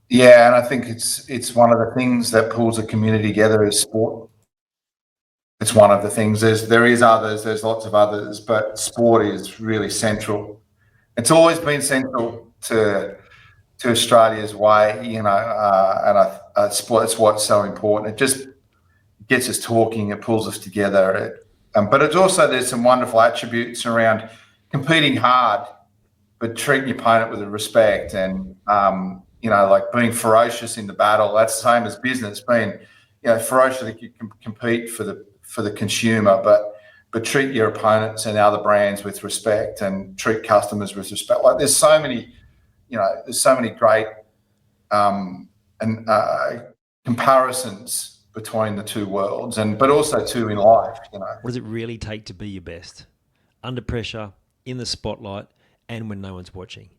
Yeah, and I think it's one of the things that pulls a community together is sport. It's one of the things. There is others. There's lots of others, but sport is really central. It's always been central to Australia's way, sport. It's what's so important. It just gets us talking. It pulls us together. But it's also there's some wonderful attributes around competing hard, but treating your opponent with respect, and like being ferocious in the battle. That's the same as business. Being, ferociously you can compete for the consumer, but treat your opponents and other brands with respect, and treat customers with respect. Like there's so many great and comparisons between the two worlds, but also too in life. What does it really take to be your best? Under pressure, in the spotlight, and when no one's watching.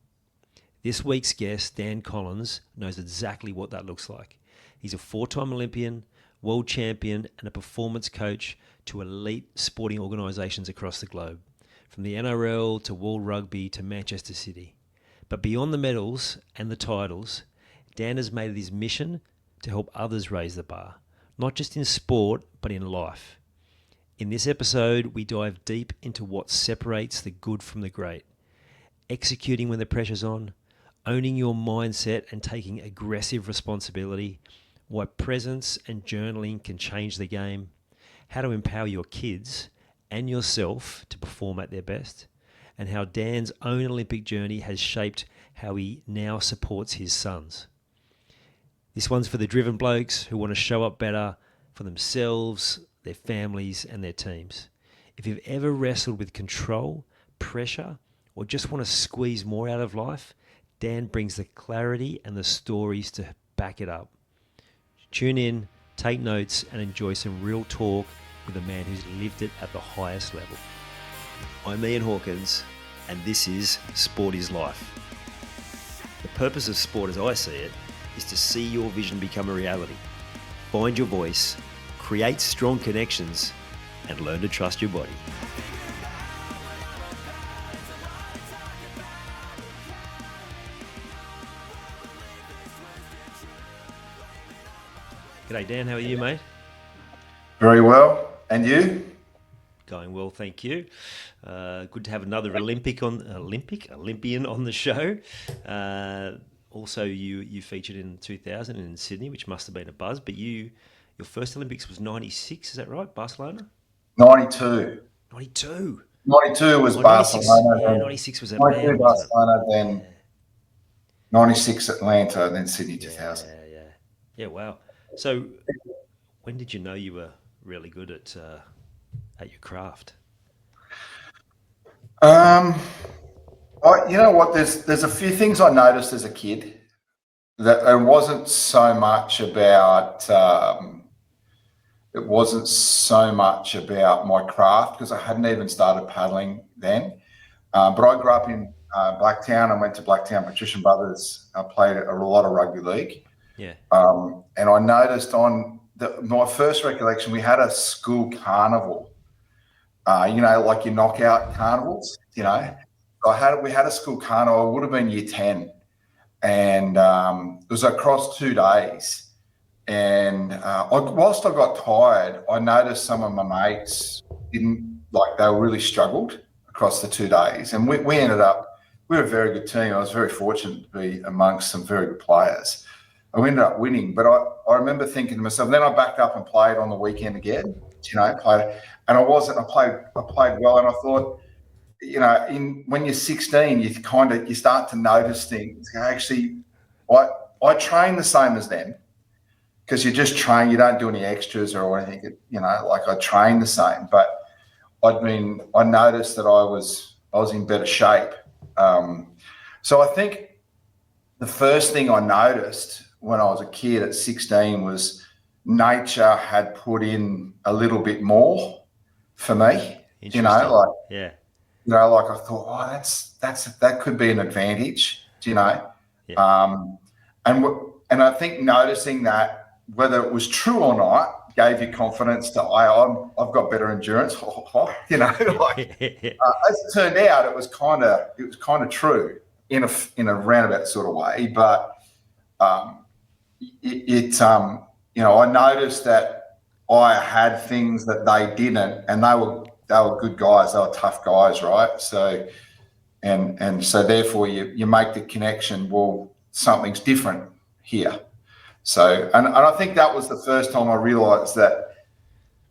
This week's guest, Dan Collins, knows exactly what that looks like. He's a four-time Olympian, world champion, and a performance coach to elite sporting organisations across the globe, from the NRL to World Rugby to Manchester City. But beyond the medals and the titles, Dan has made it his mission to help others raise the bar, not just in sport, but in life. In this episode, we dive deep into what separates the good from the great, executing when the pressure's on, owning your mindset and taking aggressive responsibility, why presence and journaling can change the game, how to empower your kids and yourself to perform at their best, and how Dan's own Olympic journey has shaped how he now supports his sons. This one's for the driven blokes who want to show up better for themselves, their families, and their teams. If you've ever wrestled with control, pressure, or just want to squeeze more out of life, Dan brings the clarity and the stories to back it up. Tune in, take notes, and enjoy some real talk with a man who's lived it at the highest level. I'm Ian Hawkins, and this is Sport is Life. The purpose of sport, as I see it, is to see your vision become a reality. Find your voice, create strong connections, and learn to trust your body. G'day Dan, how are you, mate? Very well. And you? Going well, thank you. Good to have another Olympian on the show. Also, you featured in 2000 in Sydney, which must have been a buzz. But your first Olympics was '96, is that right? Barcelona. 92. 92. 92 was 96, Barcelona. yeah, 96 was 92 Atlanta, wasn't it? Barcelona, then 96 Atlanta, and then Sydney 2000. Yeah. Wow. So, when did you know you were really good at your craft? You know what? There's a few things I noticed as a kid that it wasn't so much about my craft, because I hadn't even started paddling then. But I grew up in Blacktown. I went to Blacktown Patrician Brothers. I played a lot of rugby league. Yeah. And I noticed my first recollection, we had a school carnival. Like your knockout carnivals. We had a school carnival. I would have been year 10, and it was across 2 days. And whilst I got tired, I noticed some of my mates didn't, like, they really struggled across the 2 days. And we were a very good team. I was very fortunate to be amongst some very good players. I ended up winning, but I remember thinking to myself, then I backed up and played on the weekend again, and I played well, and I thought, when you're 16, you start to notice things. Actually, I train the same as them, because you just train, you don't do any extras or anything, like I train the same, but I noticed that I was in better shape. So I think the first thing I noticed when I was a kid at 16 was nature had put in a little bit more for me. Yeah. Like I thought, that could be an advantage. Yeah. And I think noticing that, whether it was true or not, gave you confidence to I've got better endurance. As it turned out, it was kind of true in a roundabout sort of way, but I noticed that I had things that they didn't, and they were good guys. They were tough guys, right? So so therefore you make the connection. Well, something's different here. So and I think that was the first time I realised that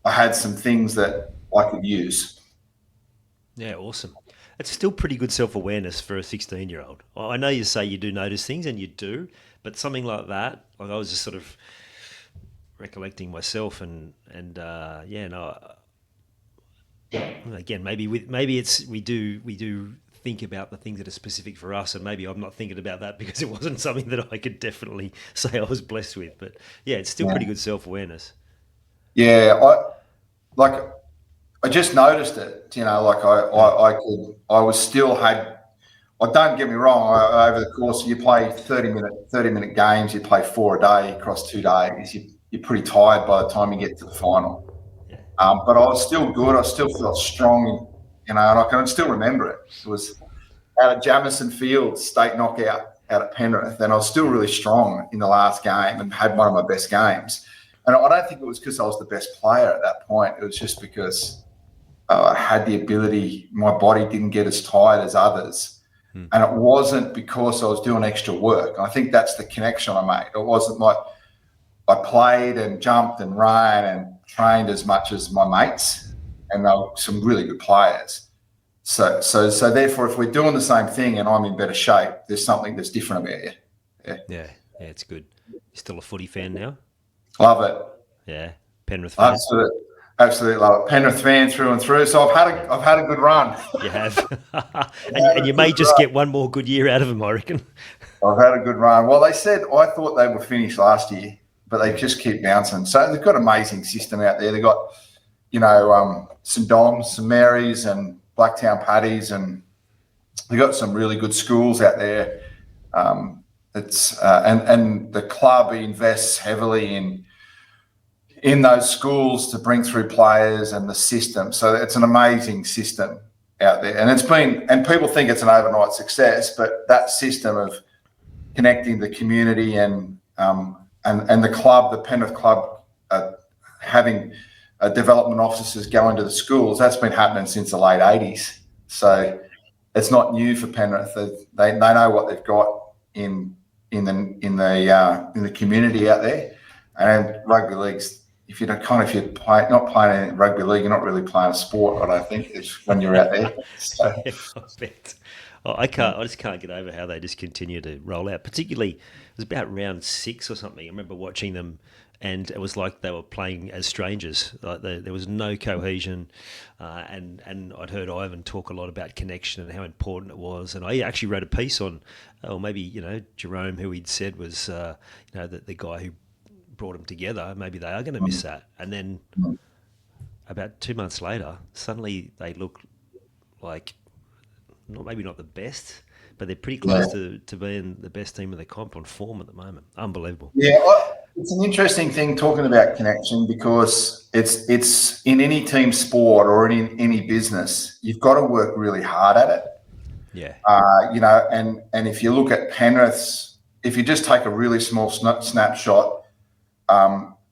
I had some things that I could use. Yeah, awesome. It's still pretty good self-awareness for a 16-year-old. I know you say you do notice things, and you do, but something like that, like I was just sort of recollecting myself, again, maybe we do think about the things that are specific for us, and maybe I'm not thinking about that because it wasn't something that I could definitely say I was blessed with. But yeah, it's still pretty good self-awareness. Yeah, like I just noticed it. Like I was still had. Don't get me wrong. Over the course, you play 30-minute games. You play 4 a day across 2 days. You're pretty tired by the time you get to the final. Yeah. But I was still good. I still felt strong. And I can still remember it. It was out at Jamison Fields, state knockout out at Penrith, and I was still really strong in the last game and had one of my best games. And I don't think it was because I was the best player at that point. It was just because I had the ability. My body didn't get as tired as others. And it wasn't because I was doing extra work. And I think that's the connection I made. It wasn't like I played and jumped and ran and trained as much as my mates, and they were some really good players. So therefore, if we're doing the same thing and I'm in better shape, there's something that's different about you. Yeah, it's good. You still a footy fan now? Love it. Yeah, Penrith fan. Absolutely love it. Penrith fan through and through. So I've had a good run. You have, and you may just get one more good year out of them, I reckon. I've had a good run. Well, I thought they were finished last year, but they just keep bouncing. So they've got an amazing system out there. They've got, St Doms, St Marys, and Blacktown Paddies, and they've got some really good schools out there. And the club invests heavily in those schools to bring through players and the system. So it's an amazing system out there. And people think it's an overnight success, but that system of connecting the community and the club, the Penrith club, having development officers go into the schools, that's been happening since the late 80s. So it's not new for Penrith. They know what they've got in the community out there. And rugby league's, if you're not playing in rugby league, you're not really playing a sport, I don't think, it's when you're out there. So. Yeah, I bet. I just can't get over how they just continue to roll out. Particularly, it was about round 6 or something. I remember watching them, and it was like they were playing as strangers. Like there was no cohesion, and I'd heard Ivan talk a lot about connection and how important it was. And I actually wrote a piece on, Jerome, who he'd said was, the guy who brought them together. Maybe they are going to miss that. And then about 2 months later, suddenly they look like maybe not the best, but they're pretty close to being the best team of the comp on form at the moment. Unbelievable. Yeah, it's an interesting thing talking about connection, because it's in any team sport or in any business, you've got to work really hard at it. Yeah. And if you look at Penrith's, if you just take a really small snapshot,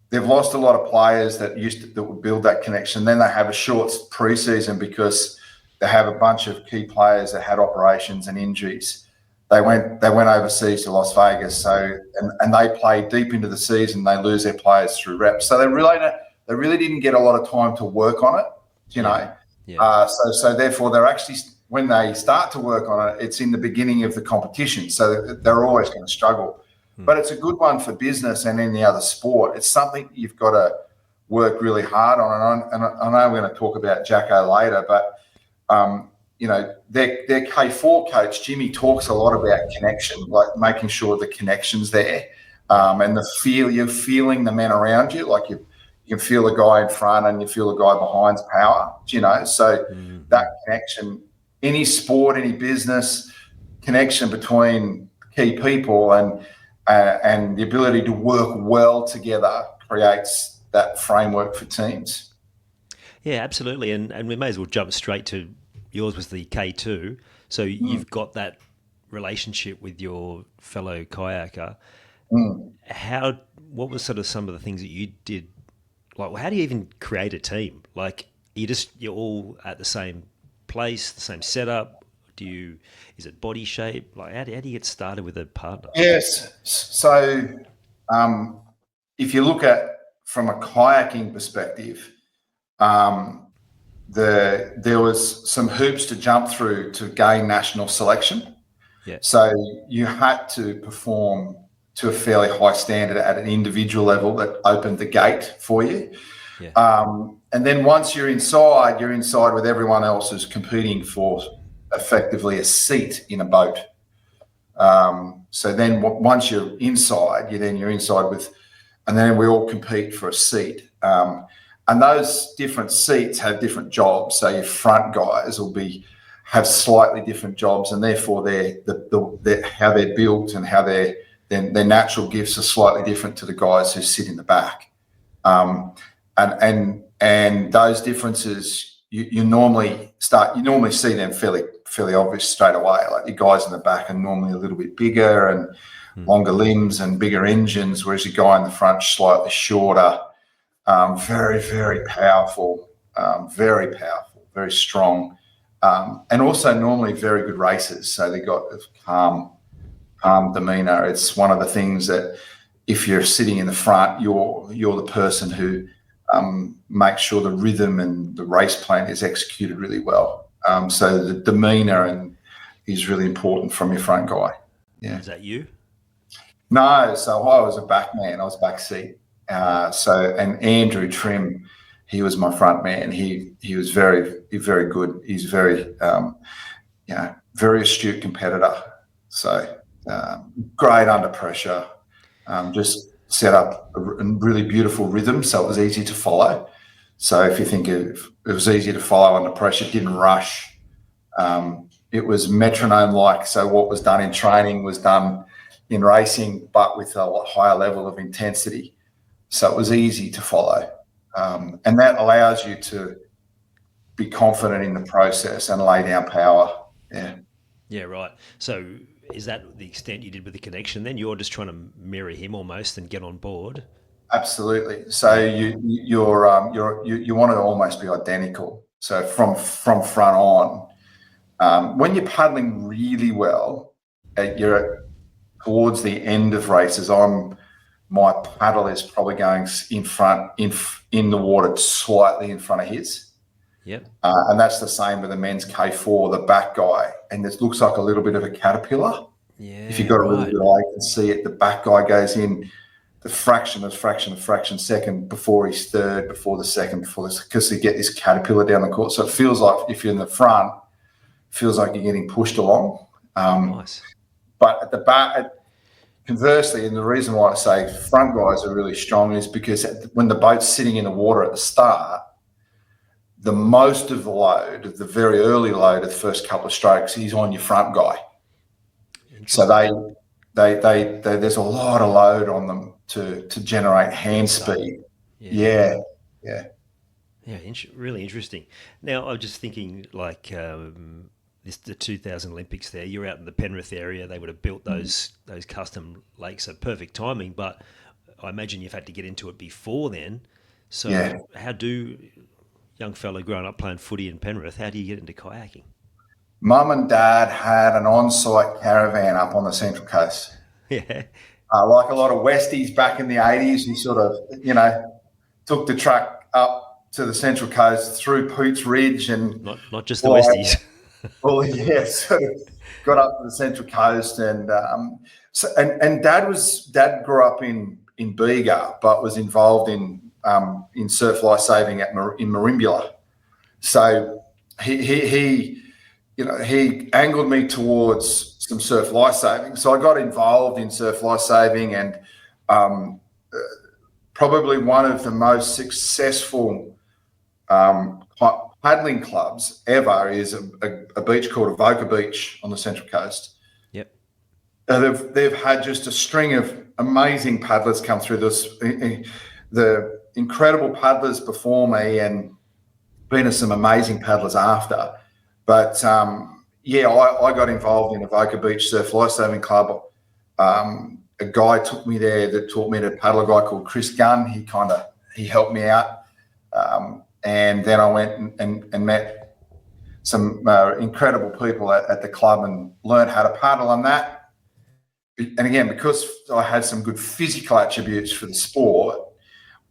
they've lost a lot of players that would build that connection. Then they have a short preseason because they have a bunch of key players that had operations and injuries. They went overseas to Las Vegas, and they play deep into the season. They lose their players through reps, so they really didn't get a lot of time to work on it. Yeah. So therefore, they're actually, when they start to work on it, it's in the beginning of the competition. So they're always going to struggle. But it's a good one for business and any other sport. It's something you've got to work really hard on. And I know we're going to talk about Jacko later, but their K4 coach, Jimmy, talks a lot about connection, like making sure the connection's there, and you're feeling the men around you, like you can feel the guy in front and you feel the guy behind's power, So that connection, any sport, any business, connection between key people and the ability to work well together creates that framework for teams. Yeah, absolutely. And we may as well jump straight to, yours was the K2. So you've got that relationship with your fellow kayaker. Mm. What was sort of some of the things that you did? Like, how do you even create a team? Like, you're all at the same place, the same setup. Is it body shape? Like, how do you get started with a partner? Yes. So, um, if you look at from a kayaking perspective, um, there was some hoops to jump through to gain national selection. Yeah, So you had to perform to a fairly high standard at an individual level that opened the gate for you. yeah, And then once you're inside with everyone else who's competing for effectively a seat in a boat. So then once you're inside, you're inside with, and then we all compete for a seat. And those different seats have different jobs. So your front guys have slightly different jobs, and therefore how they're built and how their natural gifts are slightly different to the guys who sit in the back. And those differences you normally see them fairly obvious straight away. Like your guys in the back are normally a little bit bigger and longer limbs and bigger engines, whereas your guy in the front slightly shorter. Very, very powerful, very strong, and also normally very good racers. So they got a calm demeanour. It's one of the things that if you're sitting in the front, you're the person who makes sure the rhythm and the race plan is executed really well. So the demeanour is really important from your front guy. Yeah. Is that you? No, so I was a back man. I was back seat. And Andrew Trim, he was my front man. He was very, very good. He's very, very astute competitor. So great under pressure. Just set up a really beautiful rhythm, so it was easy to follow. So if you think it was easy to follow under pressure, it didn't rush. It was metronome-like. So what was done in training was done in racing, but with a higher level of intensity. So it was easy to follow. And that allows you to be confident in the process and lay down power. Yeah. Yeah, right. So is that the extent you did with the connection then? You're just trying to mirror him almost and get on board? Absolutely. So you want to almost be identical. So from front on, when you're paddling really well, you're towards the end of races. My paddle is probably going in front in the water, slightly in front of his. Yep. And that's the same with the men's K4, the back guy. And this looks like a little bit of a caterpillar. Yeah. If you've got a really good eye, you can see it. The back guy goes in the fraction second before he's third, before the second, because you get this caterpillar down the course. So it feels like if you're in the front, it feels like you're getting pushed along. Nice. But at the back, conversely, and the reason why I say front guys are really strong is because when the boat's sitting in the water at the start, the most of the load, the very early load of the first couple of strokes, is on your front guy. So there's a lot of load on them to generate hand speed. Yeah. Really interesting. Now, I'm just thinking, like the 2000 Olympics. There, you're out in the Penrith area. They would have built those custom lakes, so perfect timing. But I imagine you've had to get into it before then. So how do young fellow growing up playing footy in Penrith? How do you get into kayaking? Mum and Dad had an on-site caravan up on the Central Coast. Yeah. Like a lot of Westies back in the 80s, you sort of, took the truck up to the Central Coast through Poots Ridge and... Not just the Westies. Well, yeah, sort of got up to the Central Coast and Dad grew up in Bega, but was involved in surf lifesaving in Merimbula. So he angled me towards some surf lifesaving. So I got involved in surf lifesaving, and probably one of the most successful paddling clubs ever is a beach called Avoca Beach on the Central Coast. Yep. They've had just a string of amazing paddlers come through this. The incredible paddlers before me, and been some amazing paddlers after. But I got involved in Avoca Beach Surf Lifesaving Club a guy took me there that taught me to paddle, a guy called Chris Gunn. He helped me out. And then I went and met some incredible people at the club and learned how to paddle on that. And again, because I had some good physical attributes for the sport,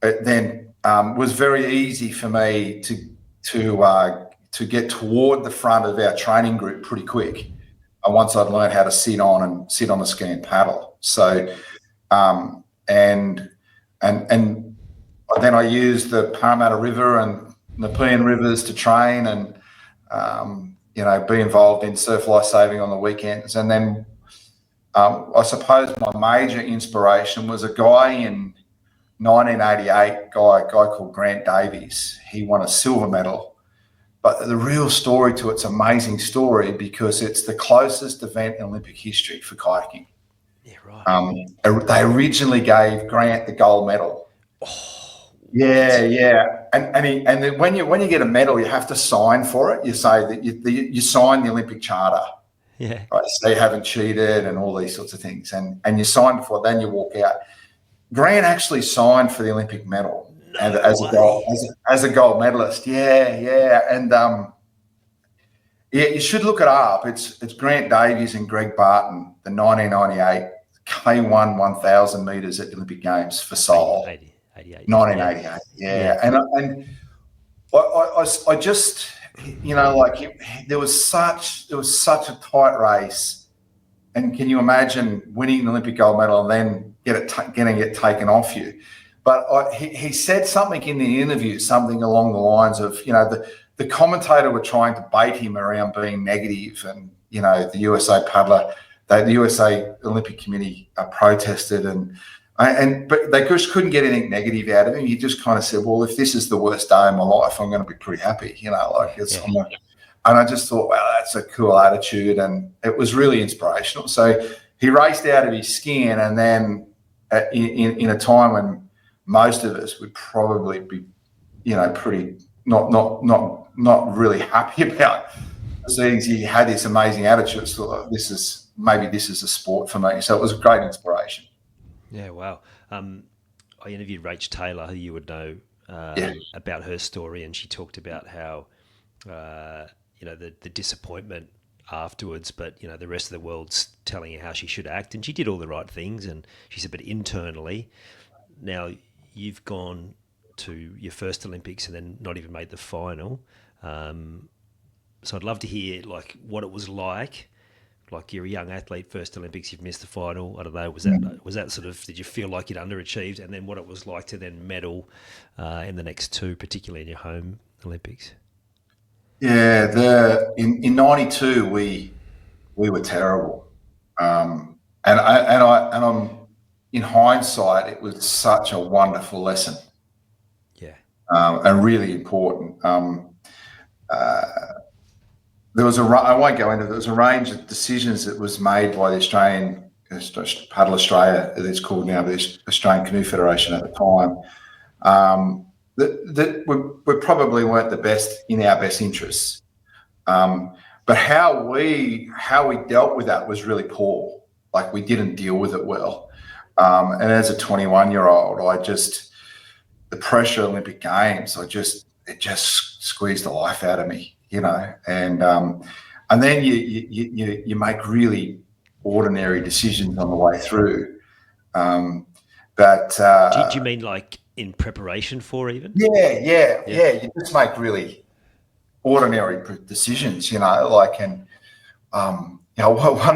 it then was very easy for me to get toward the front of our training group pretty quick. And once I'd learned how to sit on the ski and paddle. So, and then I used the Parramatta River and Nepean rivers to train and, be involved in surf life saving on the weekends. And then I suppose my major inspiration was a guy in 1988, guy called Grant Davies. He won a silver medal. But the real story to it's an amazing story because it's the closest event in Olympic history for kayaking. Yeah, right. They originally gave Grant the gold medal. Oh, yeah. And then when you get a medal, you have to sign for it. You say that you sign the Olympic Charter. Yeah. Right? So you haven't cheated and all these sorts of things. And you sign before, then you walk out. Grant actually signed for the Olympic medal. And as a gold medalist, yeah, and you should look it up. It's Grant Davies and Greg Barton, the 1998 K1 1,000 meters at the Olympic Games for Seoul, 88. 1988. Yeah. And I just there was such a tight race, and can you imagine winning an Olympic gold medal and then getting it taken off you? But he said something in the interview, something along the lines of, the commentator were trying to bait him around being negative, and the USA paddler, the USA Olympic Committee protested, but they just couldn't get anything negative out of him. He just kind of said, "Well, if this is the worst day of my life, I'm going to be pretty happy," and I just thought, wow, that's a cool attitude, and it was really inspirational. So he raced out of his skin, and then in a time when most of us would probably be, pretty not really happy about seeing he had this amazing attitude. So this is a sport for me. So it was a great inspiration. Yeah, wow. I interviewed Rach Taylor, who you would know, about her story, and she talked about how the disappointment afterwards, but the rest of the world's telling her how she should act, and she did all the right things. And she said, but internally, now you've gone to your first Olympics and then not even made the final. So I'd love to hear what it was like. Like you're a young athlete, first Olympics, you've missed the final. I don't know, was that sort of, did you feel like you'd underachieved? And then what it was like to then medal in the next two, particularly in your home Olympics? Yeah, in 92 we were terrible. And I'm in hindsight, it was such a wonderful lesson. Yeah. And really important. There was I won't go into it. There was a range of decisions that was made by the Australian Paddle Australia, as it's called now, the Australian Canoe Federation at the time, that we probably weren't the best in our best interests. But how we dealt with that was really poor. Like we didn't deal with it well. And as a 21-year-old, the pressure of Olympic Games, it just squeezed the life out of me, and then you make really ordinary decisions on the way through. Do you mean like in preparation for even? Yeah. You just make really ordinary decisions, one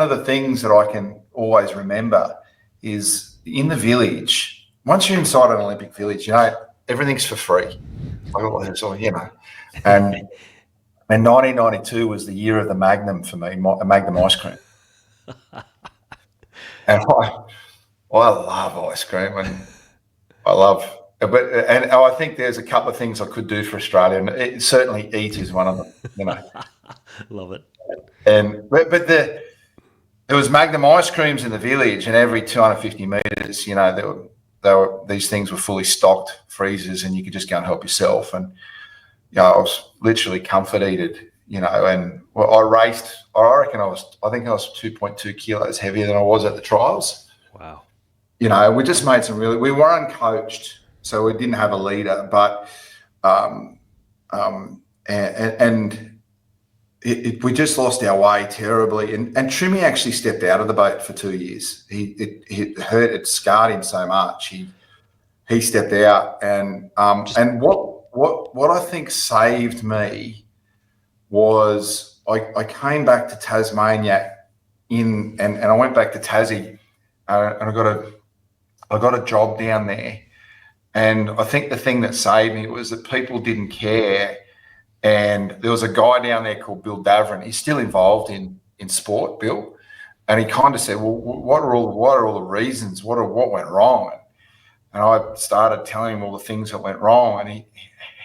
of the things that I can always remember is in the village. Once you're inside an Olympic village, everything's for free. And 1992 was the year of the Magnum for me, a Magnum ice cream. And I love ice cream, and I think there's a couple of things I could do for Australia, and certainly eat is one of them. Love it. But there was Magnum ice creams in the village, and every 250 meters, these things were fully stocked freezers, and you could just go and help yourself. And I was literally comfort eated, and I raced. I think I was 2.2 kilos heavier than I was at the trials. Wow. we just made we were uncoached, so we didn't have a leader, but we just lost our way terribly. And Trimmy actually stepped out of the boat for 2 years. It scarred him so much. He stepped out, and what I think saved me was I came back to Tasmania and I went back to Tassie, and I got a job down there. And I think the thing that saved me was that people didn't care. And there was a guy down there called Bill Davern. He's still involved in sport, Bill. And he kind of said, well, what are all the reasons? What went wrong? And I started telling him all the things that went wrong. And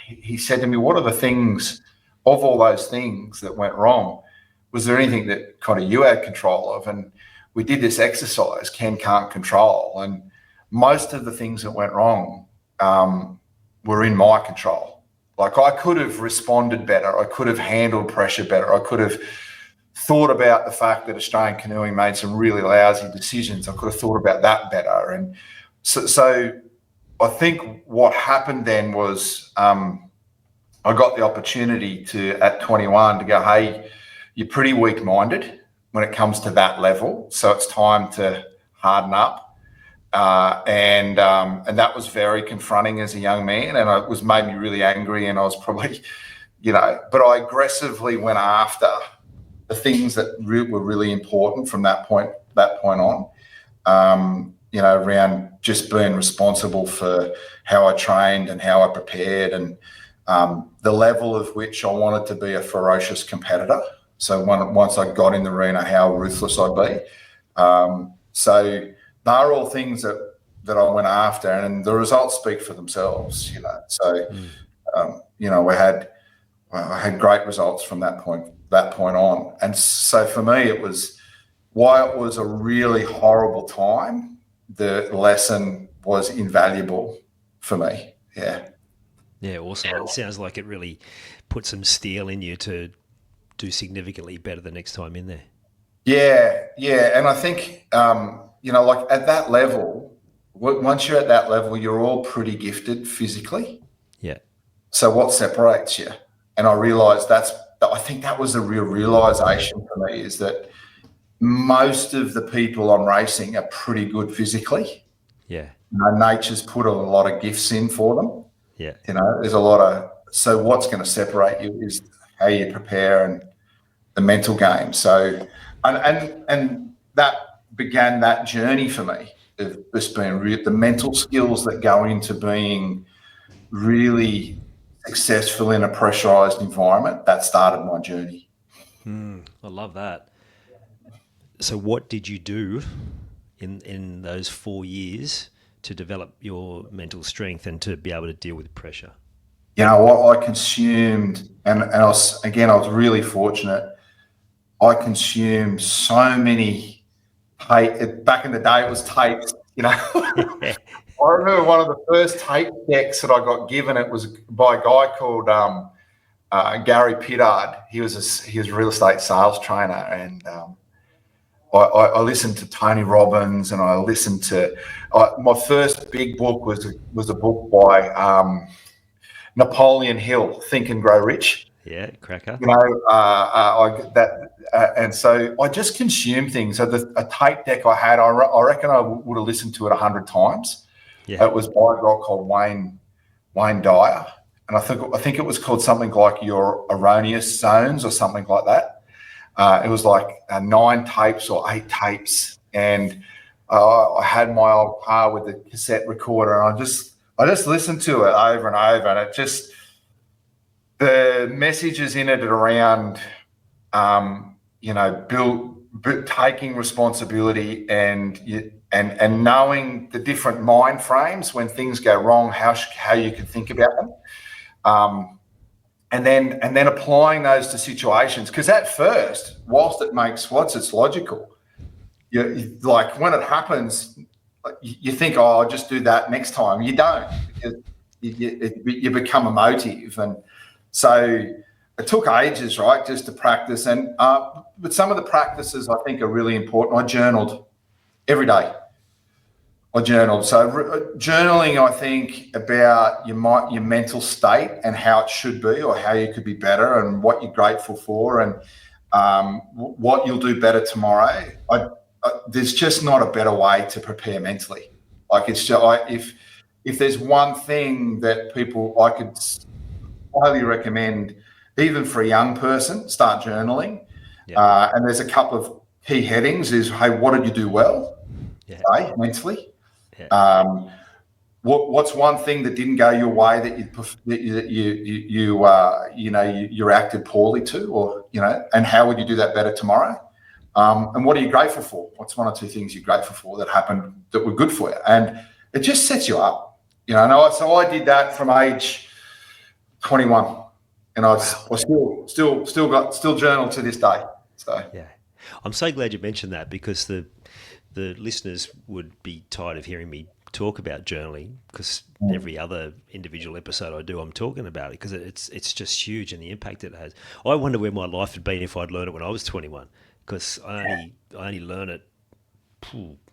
he said to me, what are the things, of all those things that went wrong, was there anything that kind of you had control of? And we did this exercise, can, can't, control. And most of the things that went wrong were in my control. Like, I could have responded better. I could have handled pressure better. I could have thought about the fact that Australian canoeing made some really lousy decisions. I could have thought about that better. And so I think what happened then was I got the opportunity at 21 to go, hey, you're pretty weak-minded when it comes to that level, so it's time to harden up. And that was very confronting as a young man, and it made me really angry, and I was probably, but I aggressively went after the things that were really important from that point on, around just being responsible for how I trained and how I prepared, and the level of which I wanted to be a ferocious competitor. So once I got in the arena, how ruthless I'd be. So they are all things that I went after, and the results speak for themselves. So I had great results from that point on. And so for me, it was a really horrible time. The lesson was invaluable for me. Yeah. Yeah, awesome. It sounds like it really put some steel in you to do significantly better the next time in there. Yeah. And I think, like at that level, once you're at that level, you're all pretty gifted physically. Yeah. So what separates you? And I realised I think that was the real realisation for me, is that most of the people I'm racing are pretty good physically. Yeah. Nature's put a lot of gifts in for them. Yeah. There's a lot of, so what's going to separate you is how you prepare and the mental game. So, and that began that journey for me of just being the mental skills that go into being really successful in a pressurized environment. That started my journey. I love that. So what did you do in those 4 years to develop your mental strength and to be able to deal with pressure? What I consumed, and I was really fortunate. I consumed so many back in the day, it was tapes, I remember one of the first tape decks that I got given, it was by a guy called Gary Pittard. He was a real estate sales trainer, and I listened to Tony Robbins, and I listened to my first big book was a book by Napoleon Hill, Think and Grow Rich. Yeah, cracker. And so I just consumed things. So a tape deck I had, I reckon I would have listened to it 100 times. Yeah. It was by a guy called Wayne Dyer, and I think it was called something like Your Erroneous Zones or something like that. It was like 9 tapes or 8 tapes, and I had my old car with the cassette recorder, and I just listened to it over and over, and it just, the messages in it around, taking responsibility and knowing the different mind frames when things go wrong, how you can think about them, and then applying those to situations. Because at first, whilst it makes it's logical. Like when it happens, you think, oh, I'll just do that next time. You don't. You become emotive, and so it took ages, right, just to practice. But some of the practices I think are really important. I journaled every day. I journaled. So journaling, I think, about your mental state and how it should be, or how you could be better, and what you're grateful for, and what you'll do better tomorrow. There's just not a better way to prepare mentally. Like, it's just, if there's one thing that I could highly recommend, even for a young person, start journaling. Yeah. And there's a couple of key headings: is, hey, what did you do well, Yeah. mentally? Yeah. What's one thing that didn't go your way that you acted poorly to, or and how would you do that better tomorrow? And what are you grateful for? What's one or two things you're grateful for that happened that were good for you? And it just sets you up, So I did that from age 21, and I still journal to this day. So Yeah. I'm so glad you mentioned that, because the listeners would be tired of hearing me talk about journaling, because every other individual episode I do, I'm talking about it, because it's just huge, and the impact it has. I wonder where my life had been if I'd learned it when I was 21, because I only learned it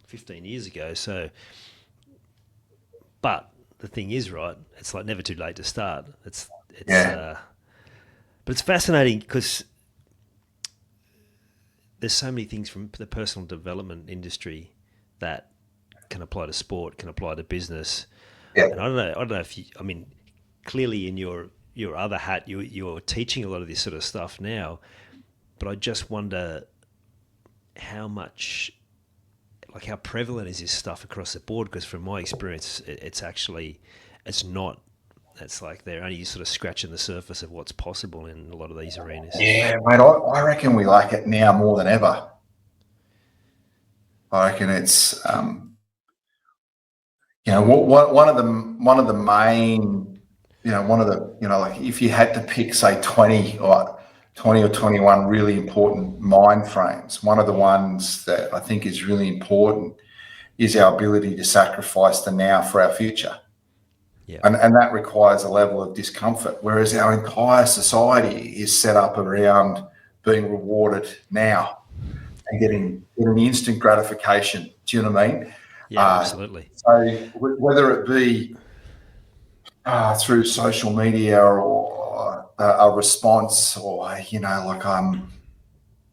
15 years ago. So, but the thing is, right, it's like never too late to start. But it's fascinating, because there's so many things from the personal development industry that can apply to sport, can apply to business. Yeah. And I don't know if you, I mean, clearly in your other hat, you're teaching a lot of this sort of stuff now, but I just wonder how much, like, how prevalent is this stuff across the board? Because from my experience, it's not. It's like they're only sort of scratching the surface of what's possible in a lot of these arenas. Yeah, mate, I reckon we lack it now more than ever. I reckon it's, one of the main, like, if you had to pick, say, 20 or 21 really important mind frames, one of the ones that I think is really important is our ability to sacrifice the now for our future. Yeah. And that requires a level of discomfort, whereas our entire society is set up around being rewarded now and getting instant gratification. Do you know what I mean? Yeah, absolutely. So whether it be through social media, or a response, or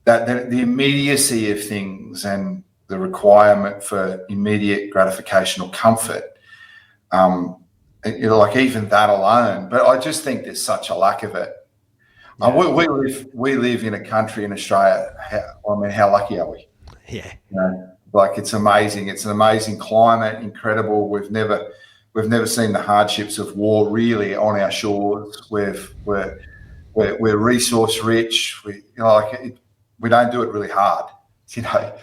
that the immediacy of things and the requirement for immediate gratification or comfort, like, even that alone. But I just think there's such a lack of it. Yeah. We live in a country in Australia. How lucky are we? Yeah. Like, it's amazing. It's an amazing climate, incredible. We've never seen the hardships of war really on our shores. We're resource rich. We don't do it really hard. Yeah.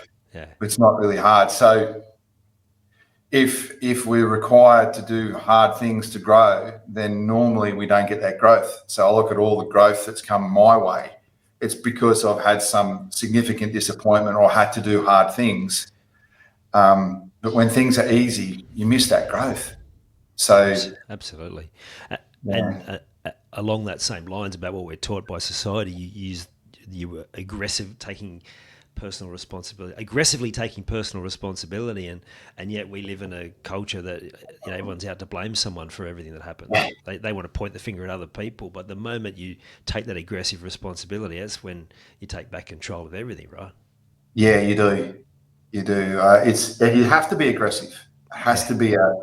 It's not really hard. So if we're required to do hard things to grow, then normally we don't get that growth. So I look at all the growth that's come my way. It's because I've had some significant disappointment or had to do hard things. But when things are easy, you miss that growth. So absolutely. Yeah. And along that same lines about what we're taught by society, you were aggressively taking personal responsibility, and yet we live in a culture that everyone's out to blame someone for everything that happens. They want to point the finger at other people, but the moment you take that aggressive responsibility, that's when you take back control of everything, right? Yeah, you do. You have to be aggressive. It has to be a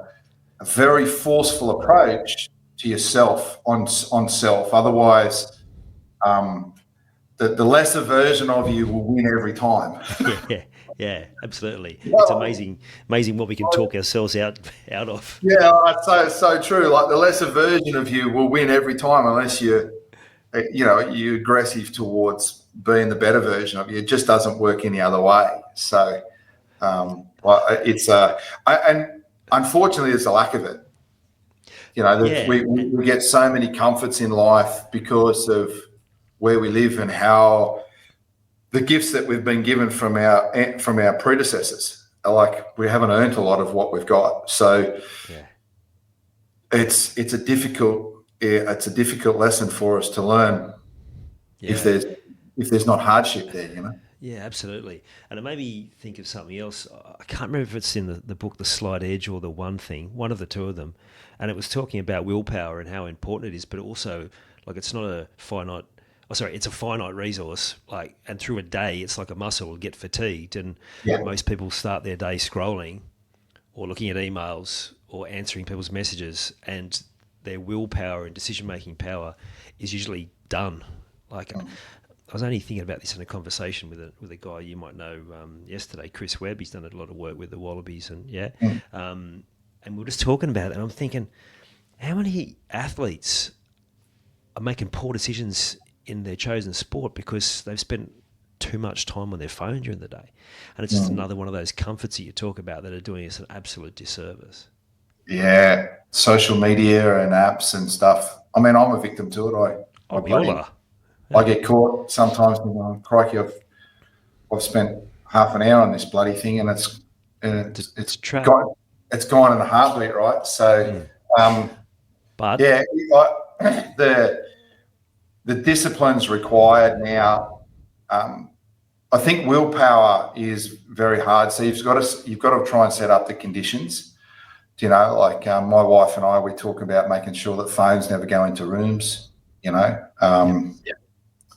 very forceful approach to yourself on self. Otherwise, the lesser version of you will win every time. Yeah, absolutely. It's amazing what we can talk ourselves out of. Yeah, so true. Like, the lesser version of you will win every time unless you're aggressive towards being the better version of you. It just doesn't work any other way. So, and unfortunately, there's a lack of it. We get so many comforts in life because of where we live and how the gifts that we've been given from our predecessors are, like, we haven't earned a lot of what we've got. So it's a difficult lesson for us to learn if there's not hardship there. Yeah, absolutely. And it made me think of something else. I can't remember if it's in the book, The Slight Edge or The One Thing, one of the two of them. And it was talking about willpower and how important it is, but also, like, it's not a finite, oh, sorry, it's a finite resource. Like, and through a day, it's like a muscle will get fatigued. And Yeah. most people start their day scrolling or looking at emails or answering people's messages, and their willpower and decision making power is usually done. Like, I was only thinking about this in a conversation with a guy you might know yesterday, Chris Webb. He's done a lot of work with the Wallabies, and and we were just talking about it. And I'm thinking, how many athletes are making poor decisions in their chosen sport because they've spent too much time on their phone during the day, and it's just another one of those comforts that you talk about that are doing us an absolute disservice. Yeah, social media and apps and stuff. I mean, I'm a victim to it. Oh, we all are. I get caught sometimes. Crikey, I've spent half an hour on this bloody thing, and it's trap. gone in a heartbeat, right? So, But yeah, the disciplines required now. I think willpower is very hard. So you've got to try and set up the conditions. You know, like my wife and I, we talk about making sure that phones never go into rooms. You know,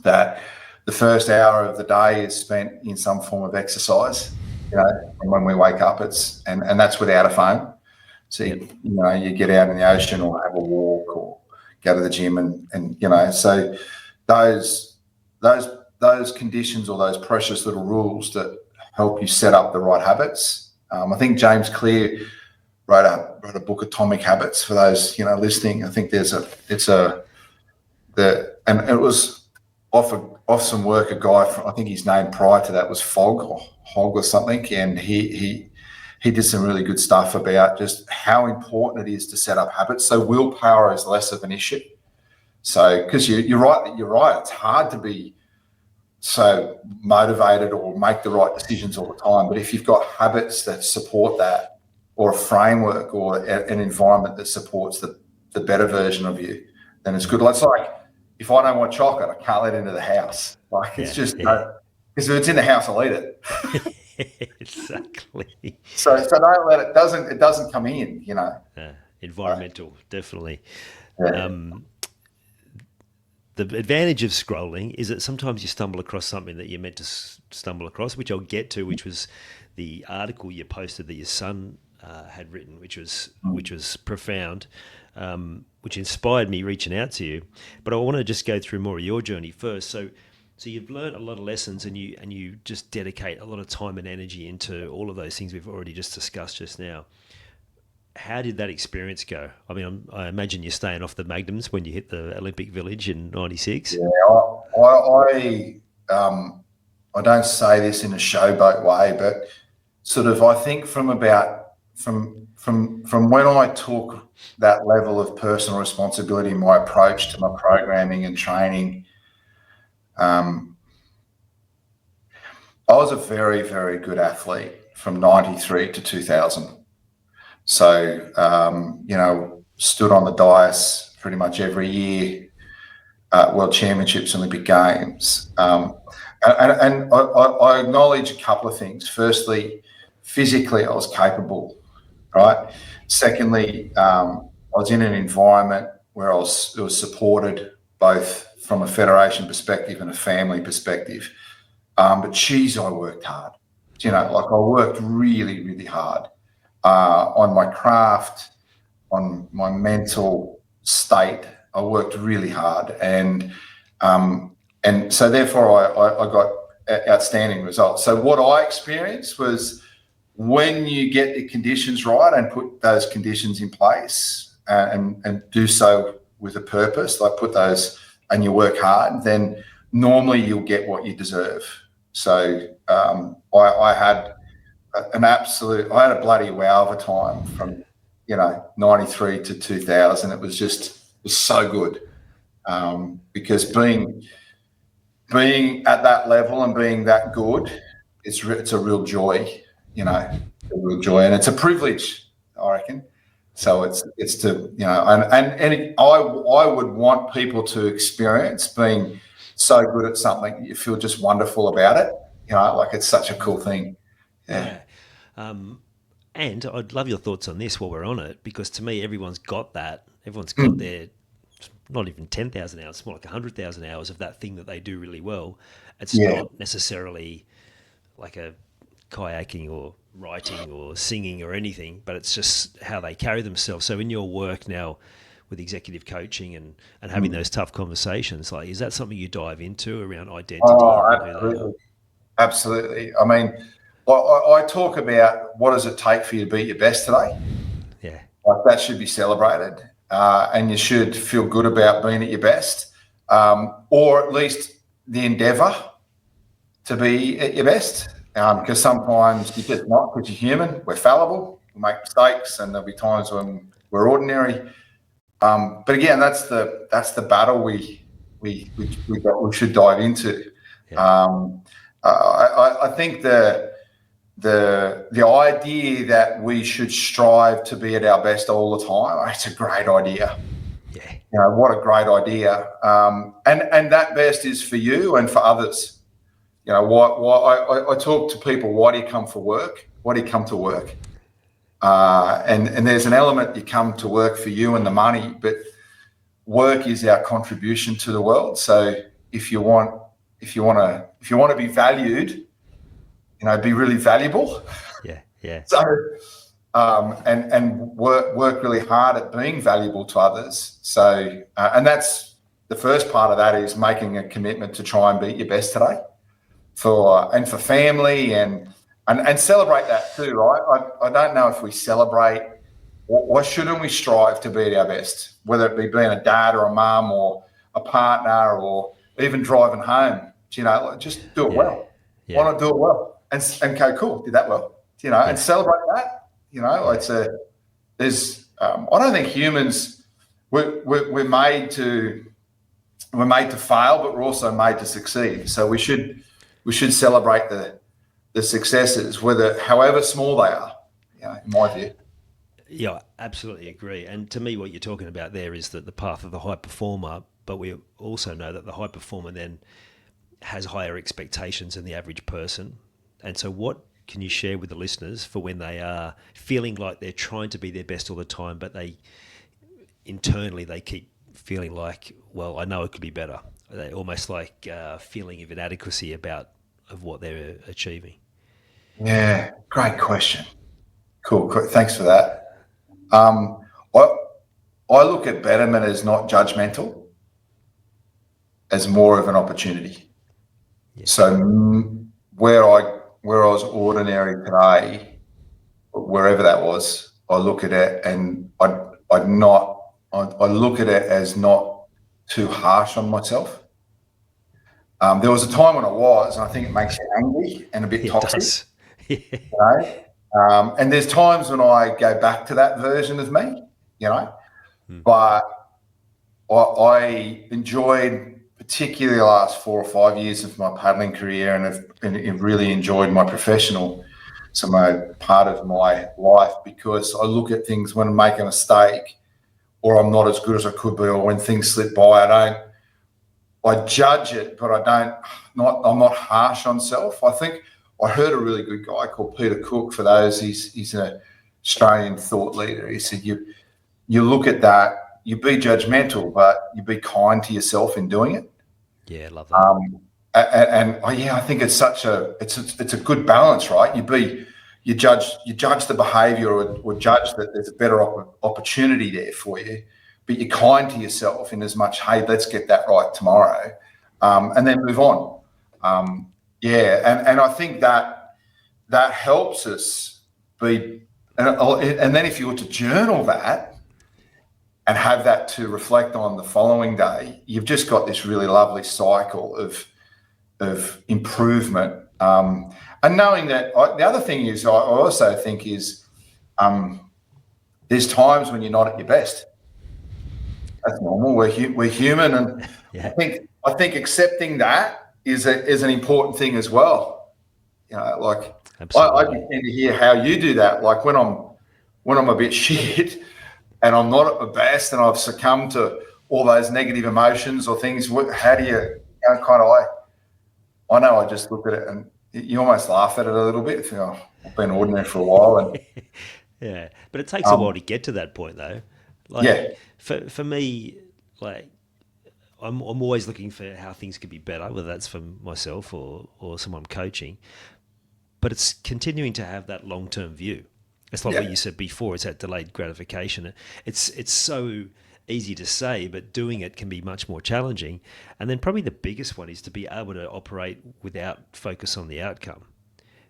that the first hour of the day is spent in some form of exercise. You know, and when we wake up, and that's without a phone. So you get out in the ocean or have a walk or go to the gym, and you know, so those conditions or those precious little rules that help you set up the right habits. I think James Clear wrote a book, Atomic Habits, for those listening. I think and it was off some work. A guy from, I think his name prior to that was Fogg or Hogg or something, and he did some really good stuff about just how important it is to set up habits. So willpower is less of an issue. So because you're right. It's hard to be so motivated or make the right decisions all the time. But if you've got habits that support that, or a framework or an environment that supports the better version of you, then it's good. It's like, if I don't want chocolate, I can't let it into the house. Like, it's just, because if it's in the house, I'll eat it. Exactly. So don't let it doesn't come in, Environmental, definitely. Yeah. The advantage of scrolling is that sometimes you stumble across something that you're meant to stumble across, which I'll get to, which was the article you posted that your son had written, which was profound, which inspired me reaching out to you. But I want to just go through more of your journey first. So you've learned a lot of lessons, and you just dedicate a lot of time and energy into all of those things we've already just discussed just now. How did that experience go? I mean, I imagine you're staying off the magnums when you hit the Olympic Village in '96. Yeah, I don't say this in a showboat way, but sort of, I think from when I took that level of personal responsibility in my approach to my programming and training, I was a very, very good athlete from 93 to 2000. So, stood on the dais pretty much every year, World Championships, Olympic Games. And I acknowledge a couple of things. Firstly, physically, I was capable, right? Secondly, I was in an environment where it was supported both from a federation perspective and a family perspective. But geez, I worked hard. I worked really, really hard. On my craft, on my mental state, I worked really hard, and so therefore I got outstanding results. So what I experienced was, when you get the conditions right and put those conditions in place and do so with a purpose, like put those, and you work hard, then normally you'll get what you deserve. So I had a bloody wow of a time from 93 to 2000. It was so good, because being at that level and being that good, it's a real joy, a real joy, and it's a privilege, I reckon. So it's to I would want people to experience being so good at something that you feel just wonderful about it. like it's such a cool thing. Yeah. And I'd love your thoughts on this while we're on it, because to me, everyone's got that. Everyone's got their, not even 10,000 hours, it's more like 100,000 hours of that thing that they do really well. It's Yeah. not necessarily like a kayaking or writing or singing or anything, but it's just how they carry themselves. So in your work now with executive coaching and having those tough conversations, like, is that something you dive into around identity Oh, and who they are? absolutely. Absolutely. I mean, I talk about what does it take for you to be your best today? Yeah. Like that should be celebrated, and you should feel good about being at your best, or at least the endeavour to be at your best. Because sometimes you're just not, because you're human. We're fallible. We make mistakes, and there'll be times when we're ordinary. But again, that's the battle we should dive into. Yeah. I think the idea that we should strive to be at our best all the time, it's a great idea. Yeah. What a great idea. And that best is for you and for others. Why I talk to people, why do you come for work? Why do you come to work? And there's an element, you come to work for you and the money, but work is our contribution to the world. So if you want to be valued, be really valuable. Yeah. So and work really hard at being valuable to others. So and that's the first part of that, is making a commitment to try and be your best today, for family and celebrate that too, right? I don't know if we celebrate. Why shouldn't we strive to be at our best, whether it be being a dad or a mum or a partner or even driving home? Just do it well. Yeah. Why not do it well? And okay, cool, did that well. And celebrate that. I don't think humans, we're made to fail, but we're also made to succeed. So we should celebrate the successes, however small they are. In my view. Yeah, absolutely agree. And to me, what you're talking about there is that the path of the high performer, but we also know that the high performer then has higher expectations than the average person. And so what can you share with the listeners for when they are feeling like they're trying to be their best all the time, but internally they keep feeling like, well, I know it could be better. They almost like feeling of inadequacy of what they're achieving. Yeah, great question. Cool. Thanks for that. I look at betterment as not judgmental, as more of an opportunity. Yeah. So where I was ordinary today, wherever that was, I look at it and I look at it as not too harsh on myself. There was a time when I was, and I think it makes you angry and a bit toxic. Yeah. And there's times when I go back to that version of me, but I enjoyed, particularly the last 4 or 5 years of my paddling career, and have really enjoyed my professional part of my life, because I look at things when I make a mistake or I'm not as good as I could be, or when things slip by, I judge it, but I'm not harsh on self. I think I heard a really good guy called Peter Cook. For those, he's an Australian thought leader. He said, you look at that, you be judgmental, but you be kind to yourself in doing it. Yeah, I love that. I think it's it's a good balance, right? You judge the behaviour or judge that there's a better opportunity there for you, but you're kind to yourself in as much, hey, let's get that right tomorrow, and then move on. And I think that helps us be, and then if you were to journal that and have that to reflect on the following day, you've just got this really lovely cycle of improvement. And knowing that, the other thing is, I also think is, there's times when you're not at your best. That's normal. We're human, and yeah. I think accepting that is an important thing as well. I tend to hear how you do that. Like when I'm a bit shit and I'm not at my best and I've succumbed to all those negative emotions or things, how do you kind of, I know I just look at it and, you almost laugh at it a little bit. You know, I've been ordinary for a while, and Yeah, but it takes a while to get to that point, though. Like yeah, for me, like I'm always looking for how things could be better, whether that's for myself or someone I'm coaching. But it's continuing to have that long term view. It's like what yeah, you said before. It's that delayed gratification. It's so easy to say, but doing it can be much more challenging. And then probably the biggest one is to be able to operate without focus on the outcome,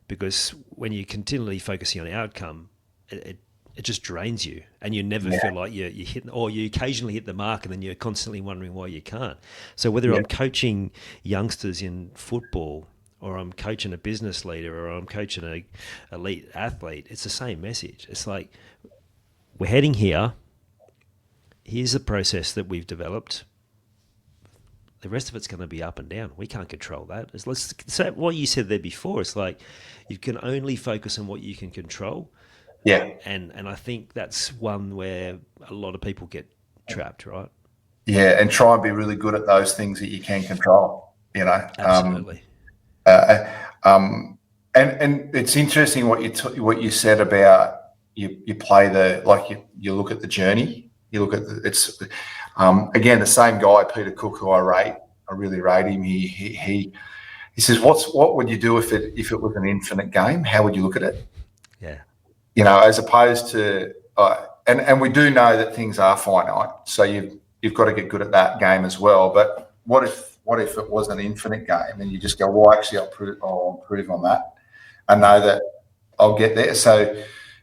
because when you're continually focusing on the outcome, it just drains you, and you never yeah, feel like you hit, or you occasionally hit the mark, and then you're constantly wondering why you can't. So whether yeah, I'm coaching youngsters in football, or I'm coaching a business leader, or I'm coaching a elite athlete, it's the same message. It's like, we're heading here. Here's the process that we've developed. The rest of it's going to be up and down. We can't control that. Let's say what you said there before. It's like you can only focus on what you can control, yeah, and I think that's one where a lot of people get trapped, right? yeah, and try and be really good at those things that you can control. You know, Absolutely. uh, and it's interesting what you said about you play you look at the journey. You look at it's again the same guy, Peter Cook, who I really rate him. He says, what would you do if it was an infinite game? How would you look at it? Yeah. You know, as opposed to and we do know that things are finite, so you've got to get good at that game as well. But what if it was an infinite game and you just go, well, actually, I'll improve on that. I know that I'll get there. So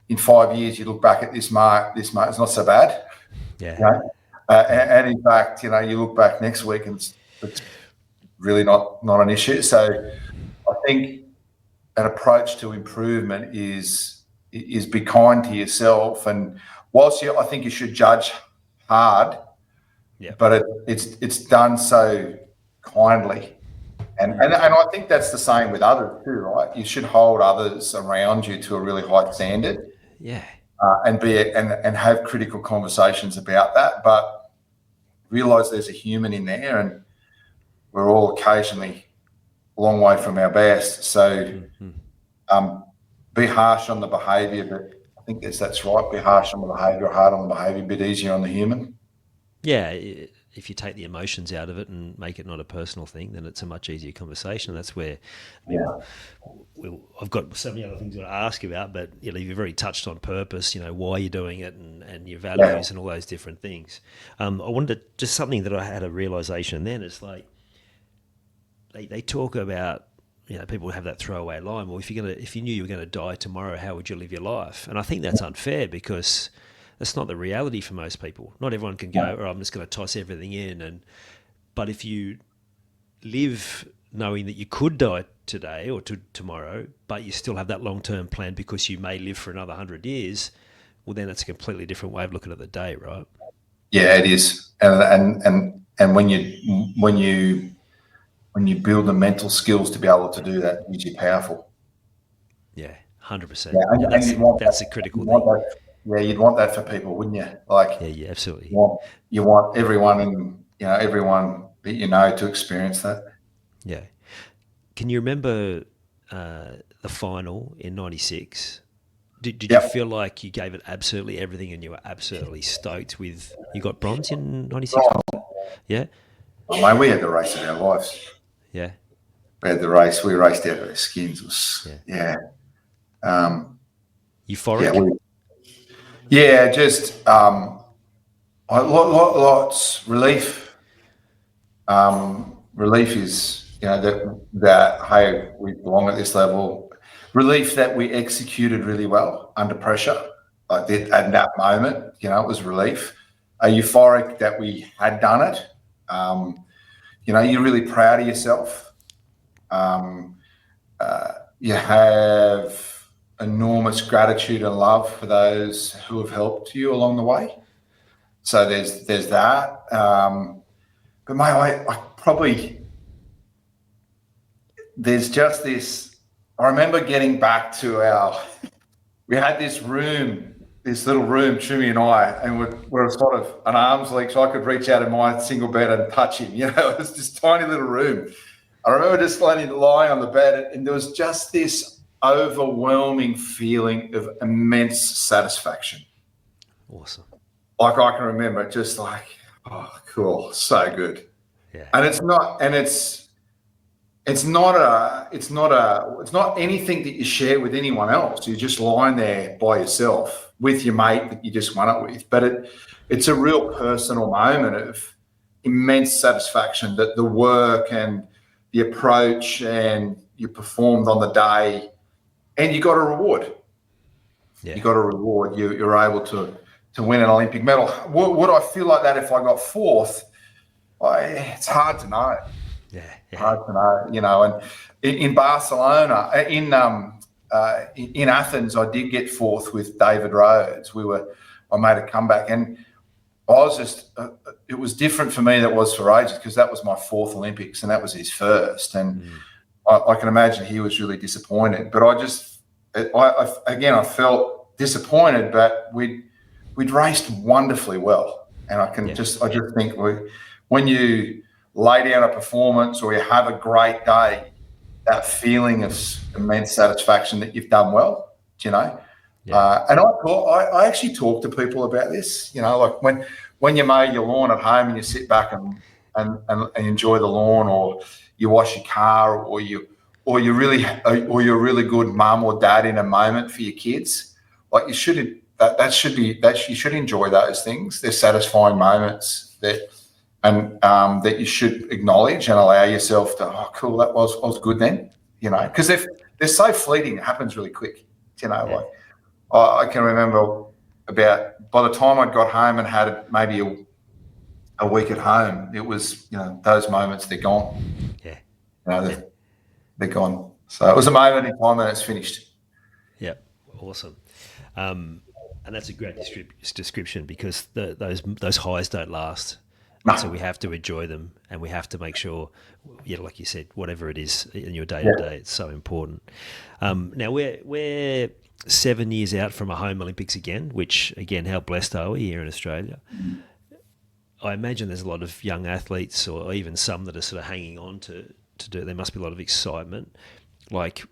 in 5 years, you look back at this mark is not so bad. Yeah. You know? And in fact, you know, you look back next week and it's really not an issue. So I think an approach to improvement is be kind to yourself. And whilst I think you should judge hard, Yeah. but it's done so kindly. And I think that's the same with others too, right? You should hold others around you to a really high standard, Yeah. and have critical conversations about that. But realise there's a human in there, and we're all occasionally a long way from our best. So be harsh on the behaviour, but I think that's right. Be harsh on the behaviour, hard on the behaviour, a bit easier on the human. Yeah. If you take the emotions out of it and make it not a personal thing, then it's a much easier conversation. And that's where, I mean, I've got so many other things to ask about, but you know, you've already touched on purpose, you know, why you're doing it, and your values and all those different things. I wanted to, just something that I had a realization then, it's like, they talk about, you know, people have that throwaway line. Well, if you knew you were going to die tomorrow, how would you live your life? And I think that's unfair, because that's not the reality for most people. Not everyone can go, "Oh, I'm just going to toss everything in." But if you live knowing that you could die today or tomorrow, but you still have that long-term plan because you may live for another 100 years, well, then it's a completely different way of looking at the day, right? Yeah, it is. And when you build the mental skills to be able to do that, you're powerful. Yeah, 100%. Yeah, And and you'd want that's a that. critical thing. You'd want that for people, wouldn't you? Like, Yeah, yeah, absolutely. you want everyone that you know to experience that. Yeah. Can you remember the final in '96? Did you Yep. feel like you gave it absolutely everything and you were absolutely stoked with you got bronze in '96? Yeah, Oh, mate, we had the race of our lives. yeah, We had the race. We raced out of our skins. It was, yeah. yeah, Euphoric. just lots relief. Relief is, you know, that hey, we belong at this level. Relief that we executed really well under pressure, like that at that moment. You know, it was relief. Euphoric that we had done it. You know, you're really proud of yourself. You have enormous gratitude and love for those who have helped you along the way. So there's that. But mate, I probably, there's just this. I remember getting back to we had this little room, Chumi and I, and we're sort of an arm's length, so I could reach out in my single bed and touch him. You know, it was this tiny little room. I remember just lying on the bed, and there was just this overwhelming feeling of immense satisfaction. Awesome. Like I can remember it, just like, oh, cool, so good. Yeah. And it's not anything that you share with anyone else. You're just lying there by yourself with your mate that you just won it with. But it's a real personal moment of immense satisfaction that the work and the approach and you performed on the day, and you got a reward. Yeah. You got a reward. You're able to win an Olympic medal. Would I feel like that if I got fourth? It's hard to know. Yeah. Hard to know, And in Barcelona, in Athens, I did get fourth with David Rhodes. I made a comeback, and I was just. It was different for me than it was for Ages, because that was my fourth Olympics and that was his first, and I can imagine he was really disappointed. But I felt disappointed, but we'd raced wonderfully well, and I just think when you lay down a performance or you have a great day, that feeling of immense satisfaction that you've done well, Yeah. And I actually talk to people about this, like when you mow your lawn at home and you sit back and enjoy the lawn, or you wash your car, or you're really good mum or dad in a moment for your kids. Like you should enjoy those things. They're satisfying moments that you should acknowledge and allow yourself to, oh, cool, I was good then, because they're so fleeting. It happens really quick, Like I can remember by the time I got home and had maybe a week at home, it was, those moments, they're gone. Yeah. They're gone. So it was a moment in time and it's finished. Yeah. Awesome. And that's a great description, because those highs don't last. No. So we have to enjoy them, and we have to make sure, like you said, whatever it is in your day-to-day, it's so important. Now, we're 7 years out from a home Olympics again, which, again, how blessed are we here in Australia? I imagine there's a lot of young athletes, or even some that are sort of hanging on to do it. There must be a lot of excitement. Like,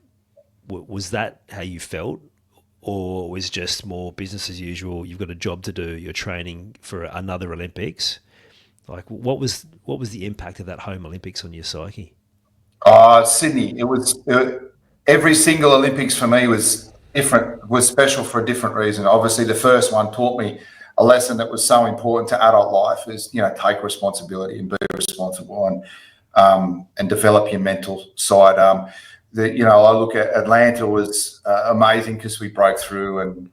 was that how you felt? Or was it just more business as usual? You've got a job to do. You're training for another Olympics. Like, what was the impact of that home Olympics on your psyche? Sydney. Every single Olympics for me was different, was special for a different reason. Obviously, the first one taught me a lesson that was so important to adult life: is take responsibility and be responsible, and develop your mental side. I look at Atlanta was amazing because we broke through and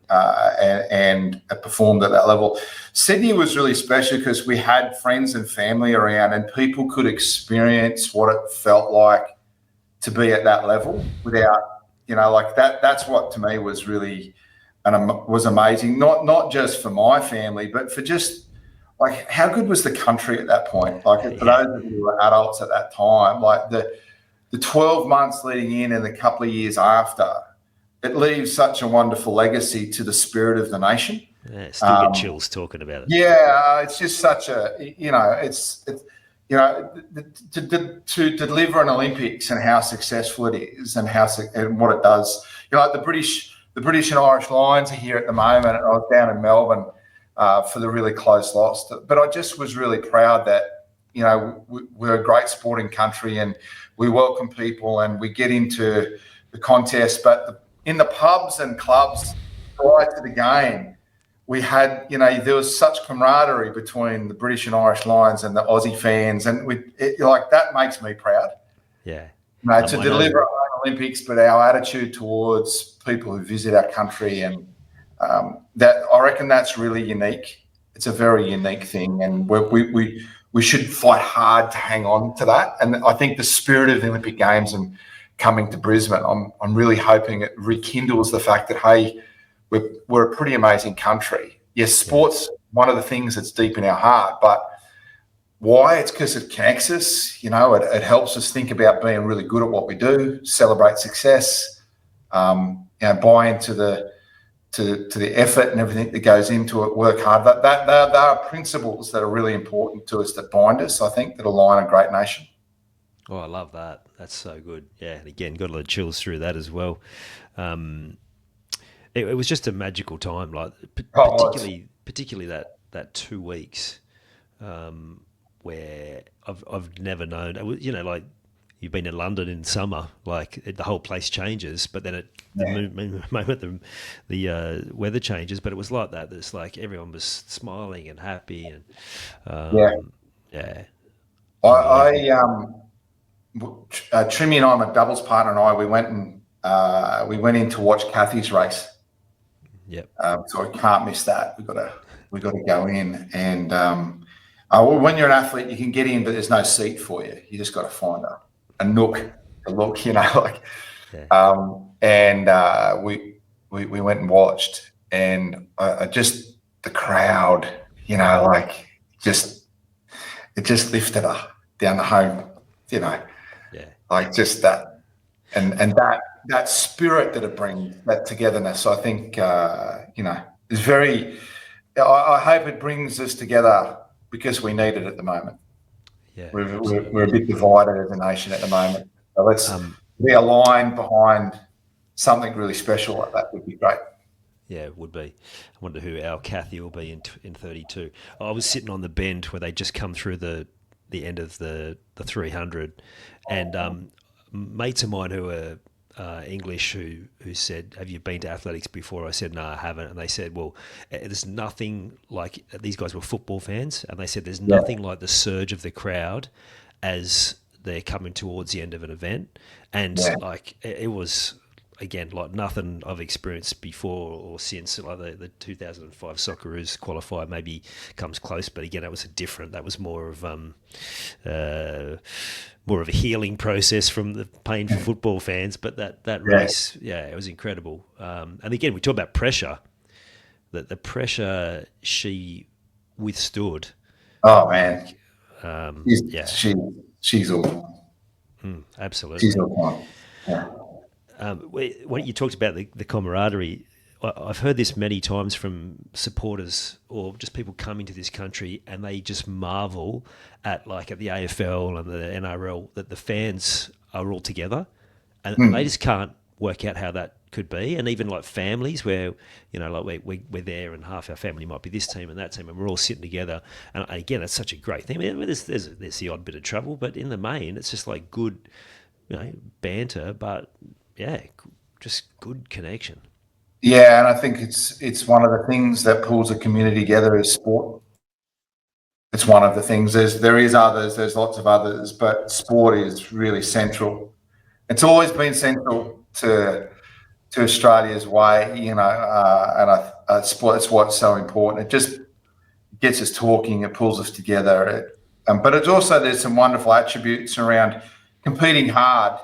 performed at that level. Sydney was really special because we had friends and family around, and people could experience what it felt like to be at that level without, like that. That's what to me was really was amazing. Not just for my family, but for just like how good was the country at that point. Like for those of you who were adults at that time, like the 12 months leading in and the couple of years after, it leaves such a wonderful legacy to the spirit of the nation. Yeah, still get chills talking about it. Yeah, it's just such a, to deliver an Olympics and how successful it is and what it does. Like the British and Irish Lions are here at the moment, and I was down in Melbourne for the really close loss. But I just was really proud that, we're a great sporting country and we welcome people and we get into the contest. But in the pubs and clubs prior to the game, we had, there was such camaraderie between the British and Irish Lions and the Aussie fans. And that makes me proud. Yeah. To deliver our Olympics, but our attitude towards people who visit our country, and that, I reckon that's really unique. It's a very unique thing. And we should fight hard to hang on to that. And I think the spirit of the Olympic Games and coming to Brisbane, I'm really hoping it rekindles the fact that, hey, we're a pretty amazing country. Yes, sport's one of the things that's deep in our heart, but why? It's because it connects us. It helps us think about being really good at what we do, celebrate success, buy into the effort and everything that goes into it, work hard. There are principles that are really important to us that bind us, I think, that align a great nation. Oh, I love that. That's so good. Yeah, and again, got a lot of chills through that as well. Um, it was just a magical time, like Oh, particularly that 2 weeks where I've never known. Like you've been in London in summer, like the whole place changes, but then the yeah, moment the weather changes, but it was like that. It's like everyone was smiling and happy, and yeah. yeah, unbelievable. I Trimmy and I, my doubles partner and I, we went in to watch Kathy's race. Yep. So I can't miss that. We got to go in, and well, when you're an athlete, you can get in, but there's no seat for you. You just got to find a nook to look, like. Yeah. And we went and watched, and I just the crowd, like just it just lifted her down the home, Yeah. like just that, and that spirit that it brings, that togetherness. I think is very. I hope it brings us together because we need it at the moment. Yeah. We're a Absolutely. bit divided as a nation at the moment. So let's Um, be aligned behind something really special like that would be great. Yeah, it would be. I wonder who our Kathy will be in 32. I was sitting on the bend where they just come through the end of the 300, and mates of mine who are English who said, "Have you been to athletics before?" I said, "No, I haven't." And they said, "Well, there's nothing like." These guys were football fans, and they said, "There's Yeah, nothing like the surge of the crowd as they're coming towards the end of an event." And yeah, like it was again like nothing I've experienced before or since. Like the 2005 Socceroos qualifier maybe comes close, but again, it was different. That was uh, more of a healing process from the pain for football fans. But that yeah. race, yeah, it was incredible. And again, we talk about pressure. That the pressure she withstood, Oh man, like she's yeah, she, she's all she's absolutely. all time. When you talked about the camaraderie, I've heard this many times from supporters or just people coming to this country, and they just marvel at the AFL and the NRL that the fans are all together, and they Mm. just can't work out how that could be. And even like families where like we're there and half our family might be this team and that team, and we're all sitting together. And again, it's such a great thing. I mean, there's the odd bit of trouble, but in the main, it's just like good, banter, but yeah, just good connection. Yeah, and I think it's one of the things that pulls a community together is sport. It's one of the things. There is others. There's lots of others, but sport is really central. It's always been central to Australia's way, and sport. It's what's so important. It just gets us talking. It pulls us together. But it's also there's some wonderful attributes around competing hard,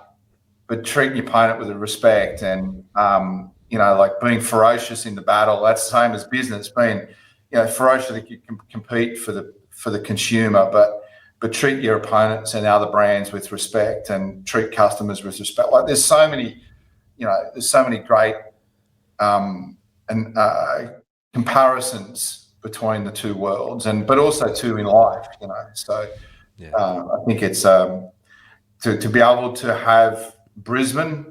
but treating your opponent with respect, and like being ferocious in the battle. That's the same as business. Being, ferocious, that you can compete for the consumer, but treat your opponents and other brands with respect, and treat customers with respect. Like there's so many great and comparisons between the two worlds, but also too in life. So Yeah, I think it's to be able to have Brisbane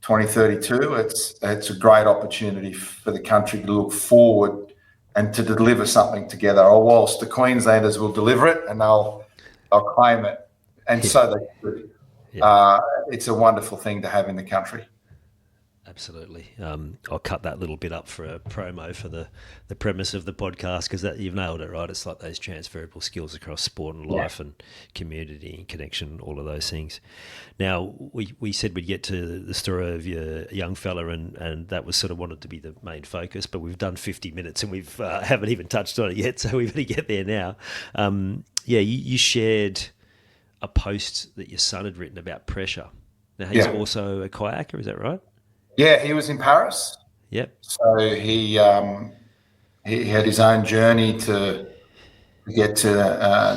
2032. It's a great opportunity for the country to look forward and to deliver something together. Or whilst the Queenslanders will deliver it and they'll claim it, and yeah, so they should. yeah. It's a wonderful thing to have in the country. Absolutely. I'll cut that little bit up for a promo for the premise of the podcast because you've nailed it, right? It's like those transferable skills across sport and Yeah, life and community and connection, all of those things. Now, we said we'd get to the story of your young fella, and that was sort of wanted to be the main focus, but we've done 50 minutes and we've haven't even touched on it yet, so we've got to get there now. Yeah, you shared a post that your son had written about pressure. Now, he's yeah, also a kayaker, is that right? yeah. He was in Paris, Yep. so he had his own journey to get to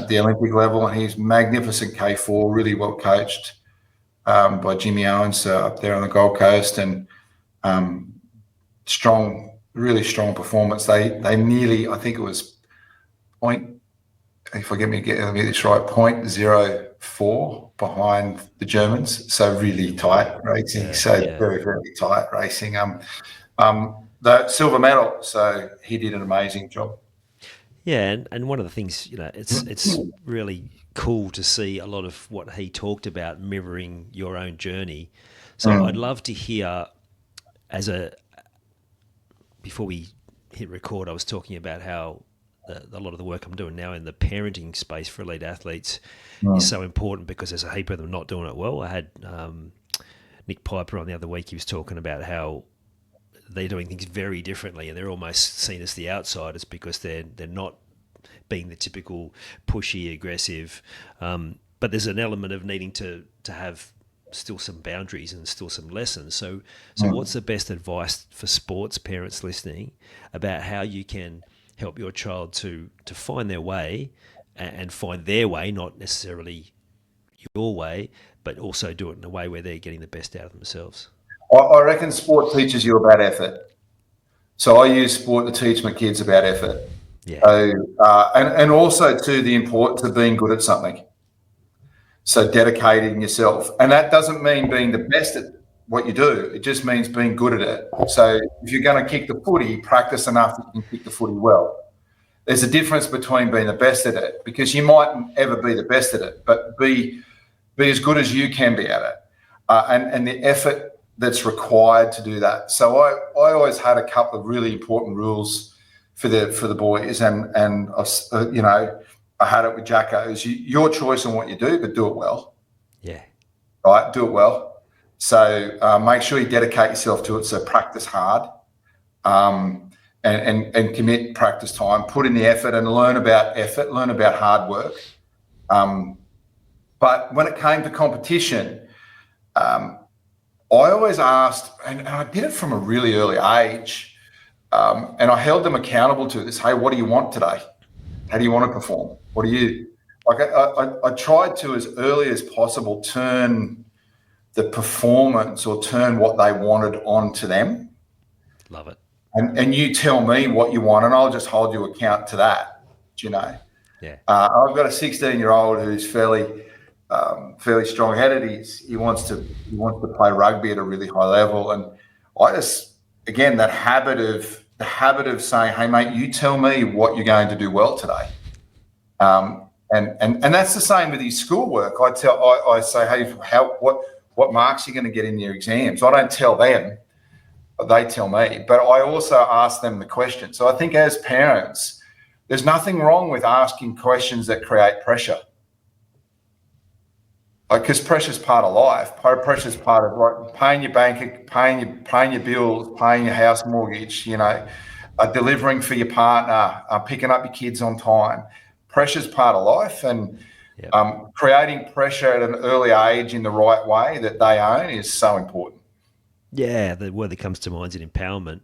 the Olympic level, and he's magnificent K4, really well coached by Jimmy Owens up there on the Gold Coast, and um, strong, really strong performance. They nearly, I think it was point if I let me get this right, 0.04 behind the Germans. So really tight racing. Very, very tight racing. The silver medal. So he did an amazing job. Yeah, and one of the things, it's really cool to see a lot of what he talked about mirroring your own journey. So I'd love to hear, before we hit record, I was talking about how a lot of the work I'm doing now in the parenting space for elite athletes is so important because there's a heap of them not doing it well. I had Nick Piper on the other week. He was talking about how they're doing things very differently and they're almost seen as the outsiders because they're not being the typical pushy, aggressive. But there's an element of needing to have still some boundaries and still some lessons. So what's the best advice for sports parents listening about how you can help your child to find their way and find their way, not necessarily your way, but also do it in a way where they're getting the best out of themselves? I reckon sport teaches you about effort. So I use sport to teach my kids about effort. Yeah. So, and also too, the importance of being good at something. So dedicating yourself. And that doesn't mean being the best at what you do. It just means being good at it. So if you're going to kick the footy, practice enough that you can kick the footy well. There's a difference between being the best at it, because you mightn't ever be the best at it, but be as good as you can be at it. And the effort that's required to do that. So I always had a couple of really important rules for the boys, and I had it with Jacko. Is your choice on what you do, but do it well. Yeah. Right, do it well. So make sure you dedicate yourself to it. So practice hard, and commit practice time. Put in the effort and learn about effort. Learn about hard work. But when it came to competition, I always asked, and I did it from a really early age, and I held them accountable to this. Hey, what do you want today? How do you want to perform? What do you like? I tried to, as early as possible, turn the performance or turn what they wanted onto them. Love it. And you tell me what you want, and I'll just hold you account to that. Yeah. I've got a 16-year-old who's fairly strong-headed. He wants to play rugby at a really high level, and I just, again, the habit of saying, "Hey, mate, you tell me what you're going to do well today." And that's the same with his schoolwork. I say, "Hey, what marks are you going to get in your exams?" I don't tell them; they tell me. But I also ask them the question. So I think as parents, there's nothing wrong with asking questions that create pressure. Because pressure's part of life. Pressure's part of paying your bank, paying your bills, paying your house mortgage. Delivering for your partner, picking up your kids on time. Pressure's part of life, and creating pressure at an early age in the right way that they own is so important. Yeah, the word that comes to mind is empowerment.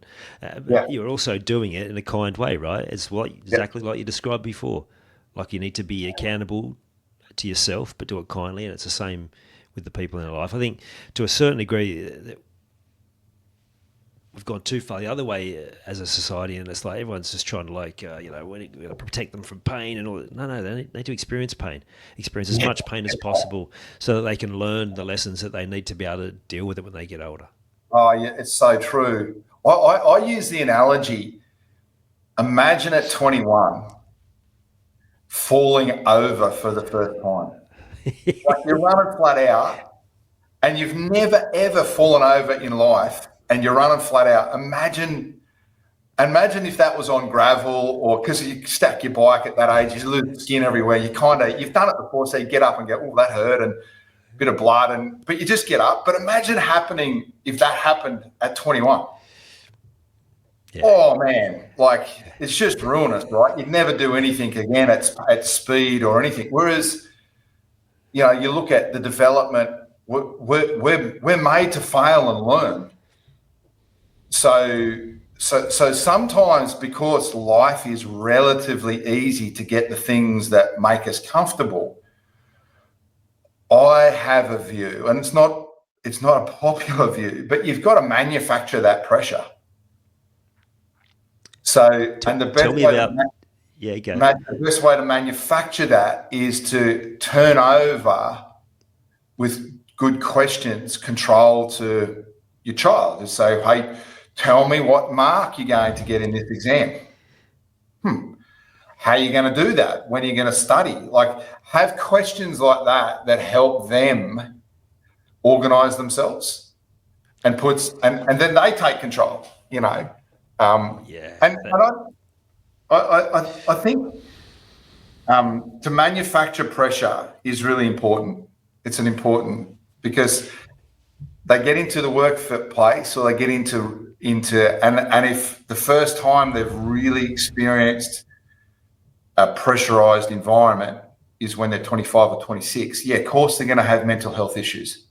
You're also doing it in a kind way, right? It's exactly like you described before. Like you need to be accountable to yourself, but do it kindly, and it's the same with the people in our life. I think to a certain degree that we've gone too far the other way as a society, and it's like everyone's just trying to we're going to protect them from pain and all that. No, they need to experience as much pain as possible, so that they can learn the lessons that they need to be able to deal with it when they get older. Oh yeah, it's so true. I use the analogy, imagine at 21 falling over for the first time. Like you're running flat out and you've never ever fallen over in life and you're running flat out. Imagine if that was on gravel, or because you stack your bike at that age, you lose skin everywhere. You've done it before, so you get up and go, "Oh, that hurt," and a bit of blood, but you just get up. But imagine if that happened at 21. Yeah. Oh man, it's just ruinous, right? You'd never do anything again at speed or anything. Whereas, you look at the development, we're made to fail and learn. So sometimes, because life is relatively easy to get the things that make us comfortable, I have a view, and it's not a popular view, but you've got to manufacture that pressure. So, and the best way Yeah, go. The best way to manufacture that is to turn over with good questions control to your child and say, hey, tell me what mark you're going to get in this exam. How are you going to do that? When are you going to study? Like, have questions like that help them organize themselves and then they take control, you know. Yeah. And I think to manufacture pressure is really important. It's an important because they get into the workplace or they get into and if the first time they've really experienced a pressurized environment is when they're 25 or 26, yeah, of course they're going to have mental health issues.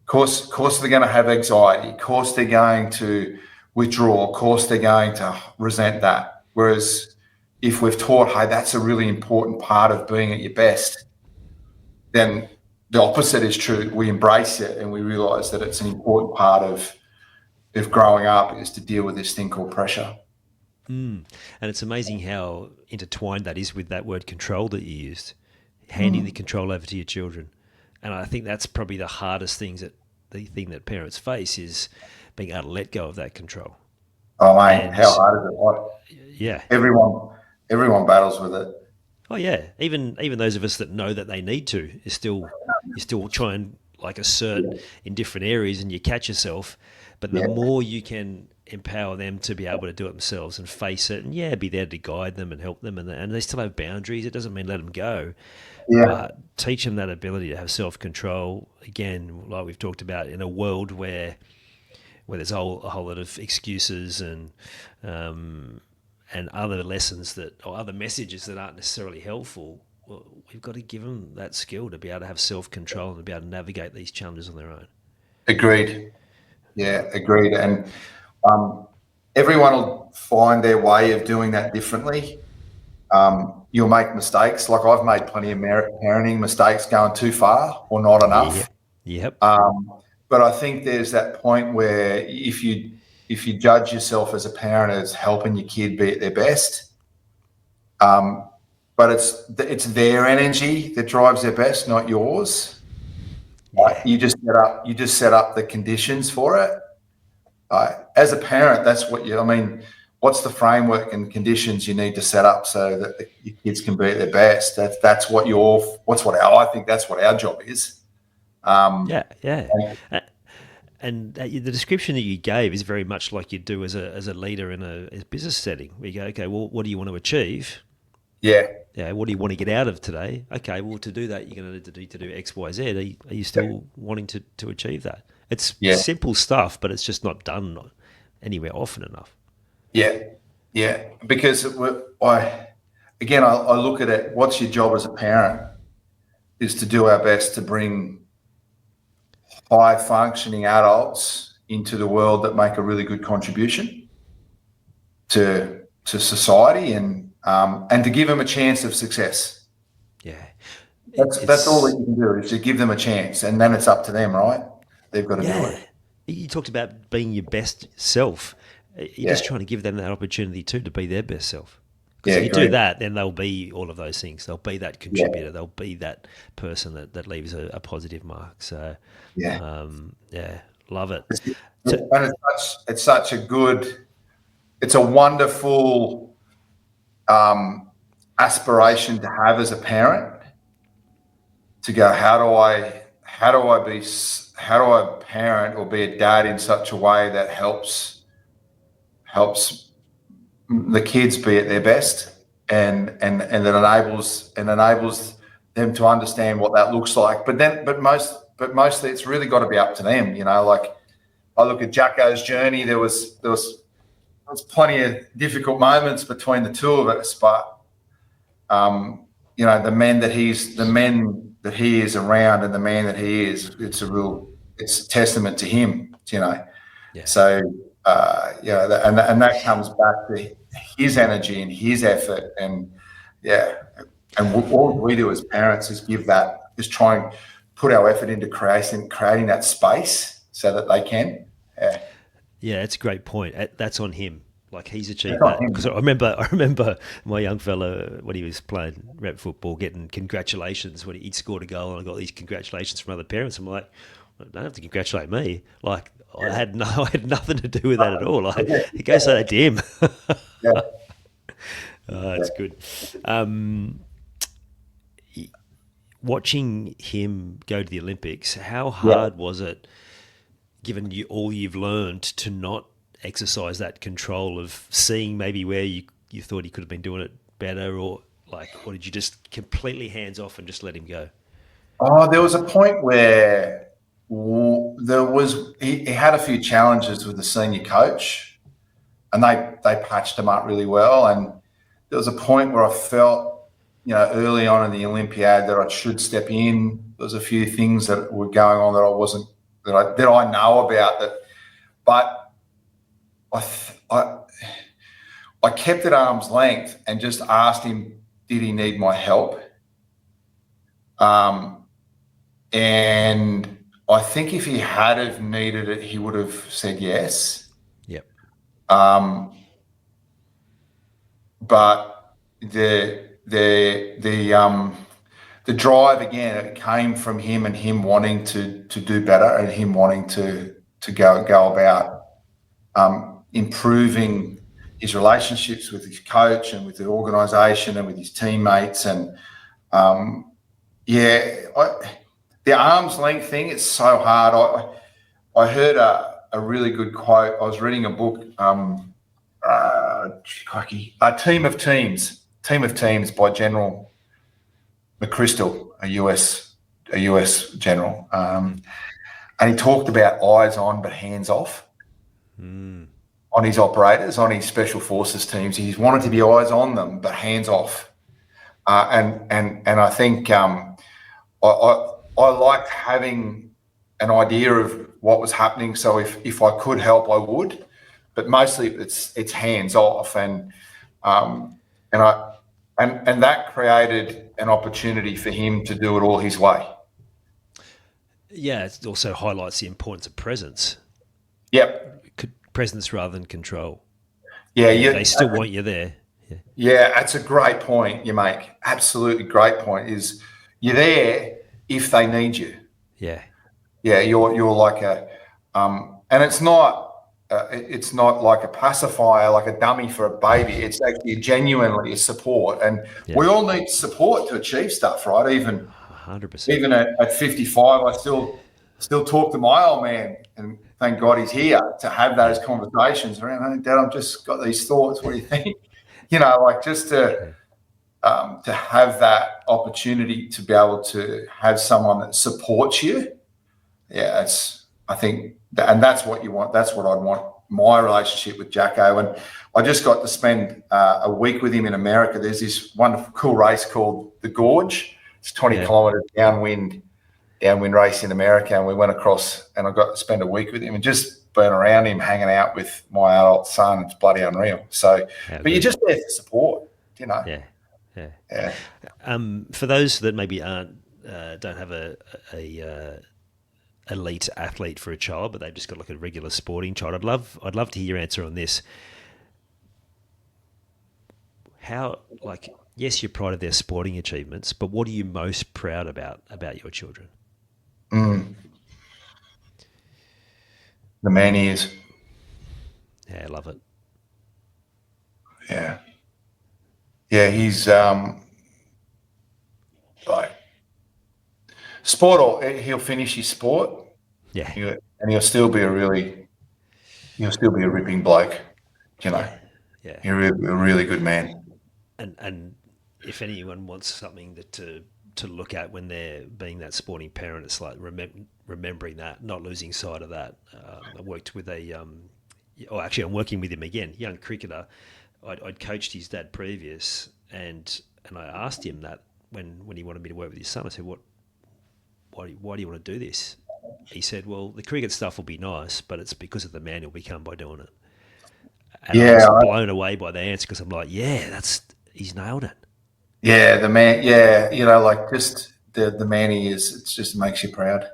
Of course they're going to have anxiety. Of course they're going to withdraw. Of course they're going to resent that. Whereas if we've taught, hey, that's a really important part of being at your best, then the opposite is true. We embrace it and we realize that it's an important part of growing up is to deal with this thing called pressure. And it's amazing how intertwined that is with that word control that you used, handing the control over to your children. And I think that's probably the hardest thing that parents face is being able to let go of that control. Oh, mate, how hard is it? What? Yeah. Everyone battles with it. Oh yeah. Even those of us that know that they need to, you still try and like assert in different areas, and you catch yourself. But the more you can empower them to be able to do it themselves and face it, and be there to guide them and help them, and they still have boundaries. It doesn't mean let them go, but teach them that ability to have self-control. Again, like we've talked about, in a world where there's a whole lot of excuses and other lessons or other messages that aren't necessarily helpful. Well, we've got to give them that skill to be able to have self-control and to be able to navigate these challenges on their own. Agreed. Yeah, agreed. And everyone will find their way of doing that differently. You'll make mistakes. Like I've made plenty of parenting mistakes going too far or not enough. Yep. But I think there's that point where if you judge yourself as a parent as helping your kid be at their best, but it's their energy that drives their best, not yours. You just set up the conditions for it. As a parent, that's what what's the framework and conditions you need to set up so that your kids can be at their best? I think that's what our job is. And the description that you gave is very much like you do as a leader in a business setting. Where you go, okay, well, what do you want to achieve? Yeah. What do you want to get out of today? Okay, well, to do that, you're going to need to do X, Y, Z. Are you still wanting to achieve that? It's simple stuff, but it's just not done anywhere often enough. Yeah. Because I look at it. What's your job as a parent? Is to do our best to bring high functioning adults into the world that make a really good contribution to society and to give them a chance of success. Yeah. That's all that you can do is to give them a chance, and then it's up to them, right? They've got to do it. You talked about being your best self. You're just trying to give them that opportunity too to be their best self. Because if you do that, then they'll be all of those things. They'll be that contributor. They'll be that person that leaves a positive mark. So, love it. And it's a wonderful aspiration to have as a parent, to go, how do I parent or be a dad in such a way that helps the kids be at their best and that enables them to understand what that looks like. But mostly it's really got to be up to them. Like I look at Jacko's journey, there was plenty of difficult moments between the two of us, but the men that he is around and the man that he is, it's a testament to him, So and that comes back to his energy and his effort, and all we do as parents is try and put our effort into creating that space so that they can. Yeah, it's a great point. That's on him. Like he's achieved That's not that him. because I remember my young fella when he was playing rep football getting congratulations when he'd scored a goal, and I got these congratulations from other parents. I'm like, well, don't have to congratulate me. Like I Yeah. had no, I had nothing to do with that at all. Like Yeah. it goes to him. Yeah. That's good. Um, Watching him go to the Olympics, how Yeah. hard was it, given you all you've learned, to not exercise that control of seeing maybe where you thought he could have been doing it better, or did you just completely hands off and just let him go? Oh, there was a point where he had a few challenges with the senior coach, and they patched him up really well. And there was a point where I felt, early on in the Olympiad that I should step in. There was a few things that were going on that I wasn't that I know about that, but I I kept at arm's length and just asked him, did he need my help? And I think if he had have needed it, he would have said yes. Yep. But the drive again, it came from him and him wanting to do better and him wanting to go about improving his relationships with his coach and with the organisation and with his teammates. And the arm's length thing, it's so hard. I heard a really good quote. I was reading a book, Team of Teams by General McChrystal, a US general. And he talked about eyes on but hands off on his operators, on his special forces teams. He wanted to be eyes on them but hands off. And I think I liked having an idea of what was happening. So if I could help, I would. But mostly it's hands off, and that created an opportunity for him to do it all his way. Yeah, it also highlights the importance of presence. Yep. Presence rather than control. Yeah, they still want you there. Yeah, that's a great point you make. Absolutely great point. Is you're there if they need you. Yeah. Yeah, you're like and it's not like a pacifier, like a dummy for a baby. It's actually genuinely a support, and we all need support to achieve stuff, right? Even 100%. Even at 55, I still talk to my old man, and thank God he's here to have those conversations around. Hey, Dad, I've just got these thoughts. What do you think? Just to have that opportunity to be able to have someone that supports you. Yeah, I think, and that's what you want. That's what I'd want my relationship with Jacko. And I just got to spend a week with him in America. There's this wonderful, cool race called the Gorge. It's 20 kilometres downwind race in America. And we went across, and I got to spend a week with him and just been around him, hanging out with my adult son. It's bloody unreal. So, but you're just there for support, Yeah. For those that maybe don't have a elite athlete for a child, but they've just got like a regular sporting child, I'd love to hear your answer on this. How, yes, you're proud of their sporting achievements, but what are you most proud about your children? The man he is. Yeah, I love it. Yeah, he's sport. He'll finish his sport. Yeah, and he'll still be a ripping bloke. Yeah. You're a really good man. And if anyone wants something to look at when they're being that sporting parent, it's like remembering that, not losing sight of that. I worked with I'm working with him again, young cricketer. I'd coached his dad previous, and I asked him that when he wanted me to work with his son. I said, why do you want to do this? He said, well, the cricket stuff will be nice, but it's because of the man he'll become by doing it. And I was blown away by the answer, because I'm like, he's nailed it. Yeah, the man. Yeah, just the man he is. It just makes you proud.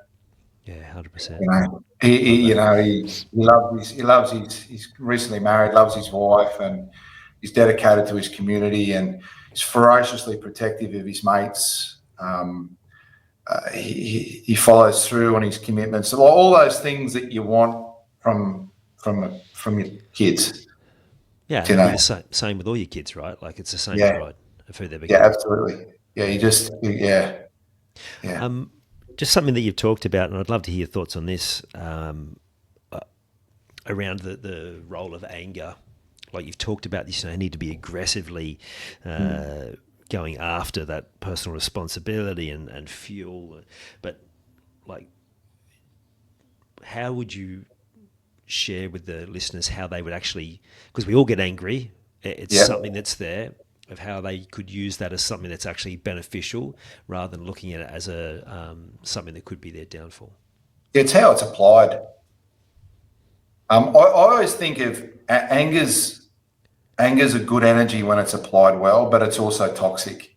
Yeah, 100%. You know, he's recently married, loves his wife, and he's dedicated to his community, and he's ferociously protective of his mates. He follows through on his commitments. So all those things that you want from your kids. Yeah, and You it'll be know, the same with all your kids, right? Like it's the same yeah, pride of who they yeah, become. absolutely. Yeah, yeah. Just something that you've talked about, and I'd love to hear your thoughts on this around the role of anger. Like you've talked about this, need to be aggressively going after that personal responsibility and fuel. But like, how would you share with the listeners how they would actually, because we all get angry, it's Yeah. something that's there, of how they could use that as something that's actually beneficial rather than looking at it as a something that could be their downfall. It's how it's applied. I always think of anger's a good energy when it's applied well, but it's also toxic.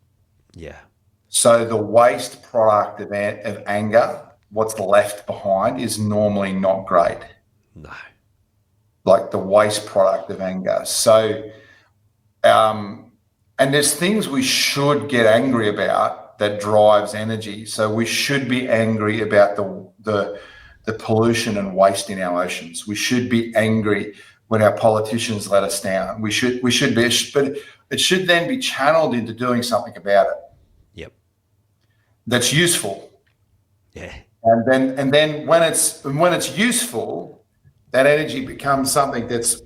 Yeah. So the waste product of anger, what's left behind, is normally not great. No. Like the waste product of anger. So, and there's things we should get angry about that drives energy. So we should be angry about the pollution and waste in our oceans. We should be angry when our politicians let us down. We should be, but it should then be channeled into doing something about it. Yep. That's useful. Yeah. And then when it's useful, that energy becomes something that's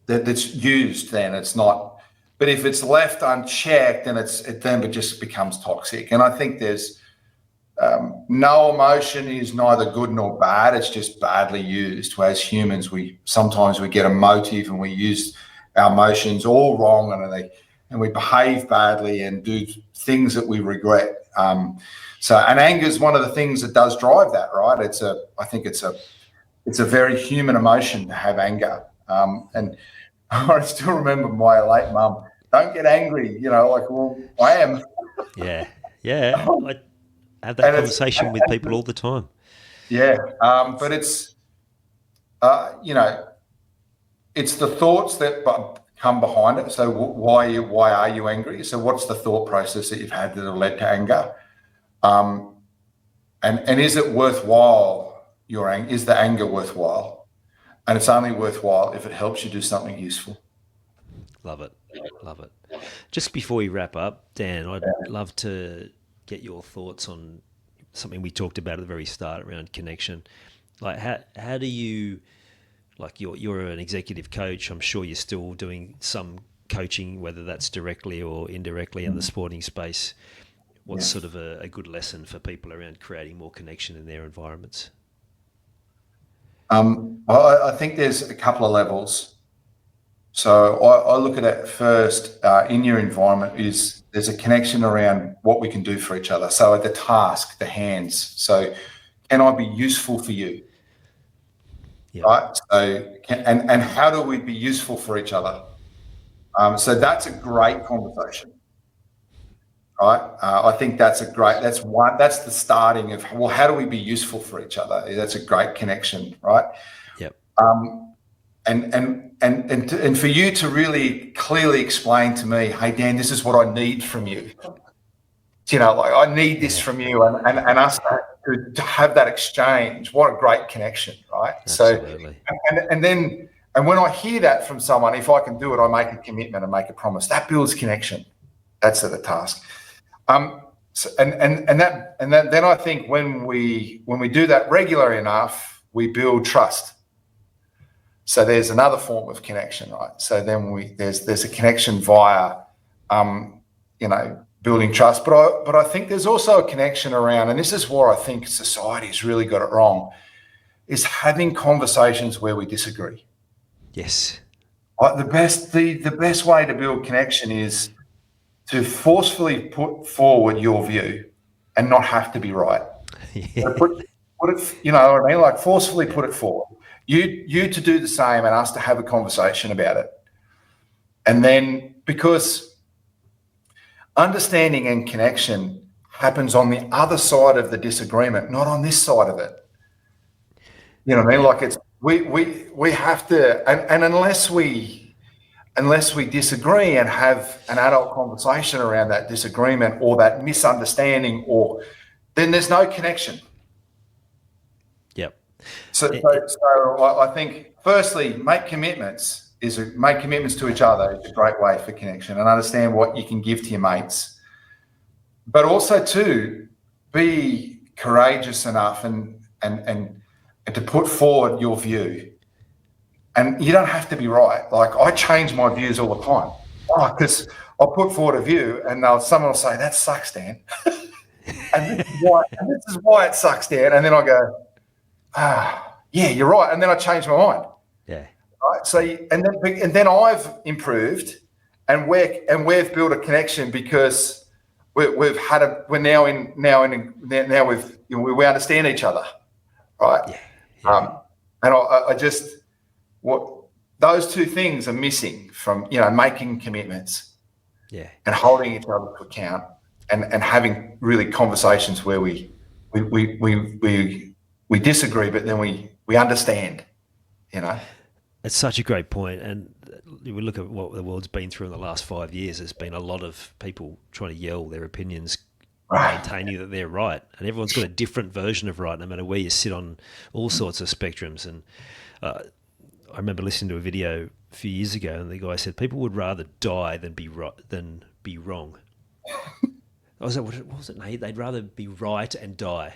that's used. Then it's not. But if it's left unchecked, then it just becomes toxic. And I think there's no emotion is neither good nor bad. It's just badly used. As humans, we sometimes get emotive and we use our emotions all wrong, and we behave badly and do things that we regret. And anger is one of the things that does drive that, right? I think it's a very human emotion to have anger. And I still remember my late mum, don't get angry, well, I am. Yeah. Yeah. I have that conversation with people all the time. Yeah. But it's, it's the thoughts that come behind it. So why are you angry? So what's the thought process that you've had that have led to anger? And is it worthwhile? Is the anger worthwhile? And it's only worthwhile if it helps you do something useful. Love it. Love it. Just before we wrap up, Dan, I'd love to get your thoughts on something we talked about at the very start around connection. Like how do you, like you're an executive coach, I'm sure you're still doing some coaching, whether that's directly or indirectly in the sporting space. What's sort of a good lesson for people around creating more connection in their environments? I think there's a couple of levels. So I look at it first in your environment there's a connection around what we can do for each other. So the task, the hands. So can I be useful for you? Yep. Right. So and how do we be useful for each other? So that's a great conversation. Right. I think that's the starting of, well, how do we be useful for each other? That's a great connection. Right. Yep. And for you to really clearly explain to me, hey, Dan, this is what I need from you. Like I need this from you, and us to have that exchange. What a great connection. Right. Absolutely. So, and when I hear that from someone, if I can do it, I make a commitment and make a promise. That builds connection. That's the task. Then I think when we do that regularly enough, we build trust. So there's another form of connection, right? So then there's a connection via, building trust. But I think there's also a connection around, and this is where I think society's really got it wrong, is having conversations where we disagree. Yes. The best way to build connection is to forcefully put forward your view and not have to be right. Yeah. Put it, you know what I mean? Like forcefully put it forward. You to do the same and us to have a conversation about it. And then, because understanding and connection happens on the other side of the disagreement, not on this side of it. You know what I mean? Like it's we have to, and unless we disagree and have an adult conversation around that disagreement or that misunderstanding, or then there's no connection. Yep. So I think firstly, make commitments to each other is a great way for connection, and understand what you can give to your mates. But also too, be courageous enough and to put forward your view. And you don't have to be right. Like I change my views all the time. Because I'll put forward a view and someone will say, that sucks, Dan. and this is why it sucks, Dan. And then I go, yeah, you're right. And then I change my mind. Yeah. Right. So and then I've improved, and we've built a connection because we understand each other. Right. Yeah. And I just, those two things are missing from, making commitments, and holding each other to account, and having really conversations where we disagree, but then we understand, It's such a great point. And we look at what the world's been through in the last 5 years. There's been a lot of people trying to yell their opinions, maintaining that they're right. And everyone's got a different version of right, no matter where you sit on all sorts of spectrums. And I remember listening to a video a few years ago, and the guy said people would rather die than be wrong. I was like, what was it, Nate? They'd rather be right and die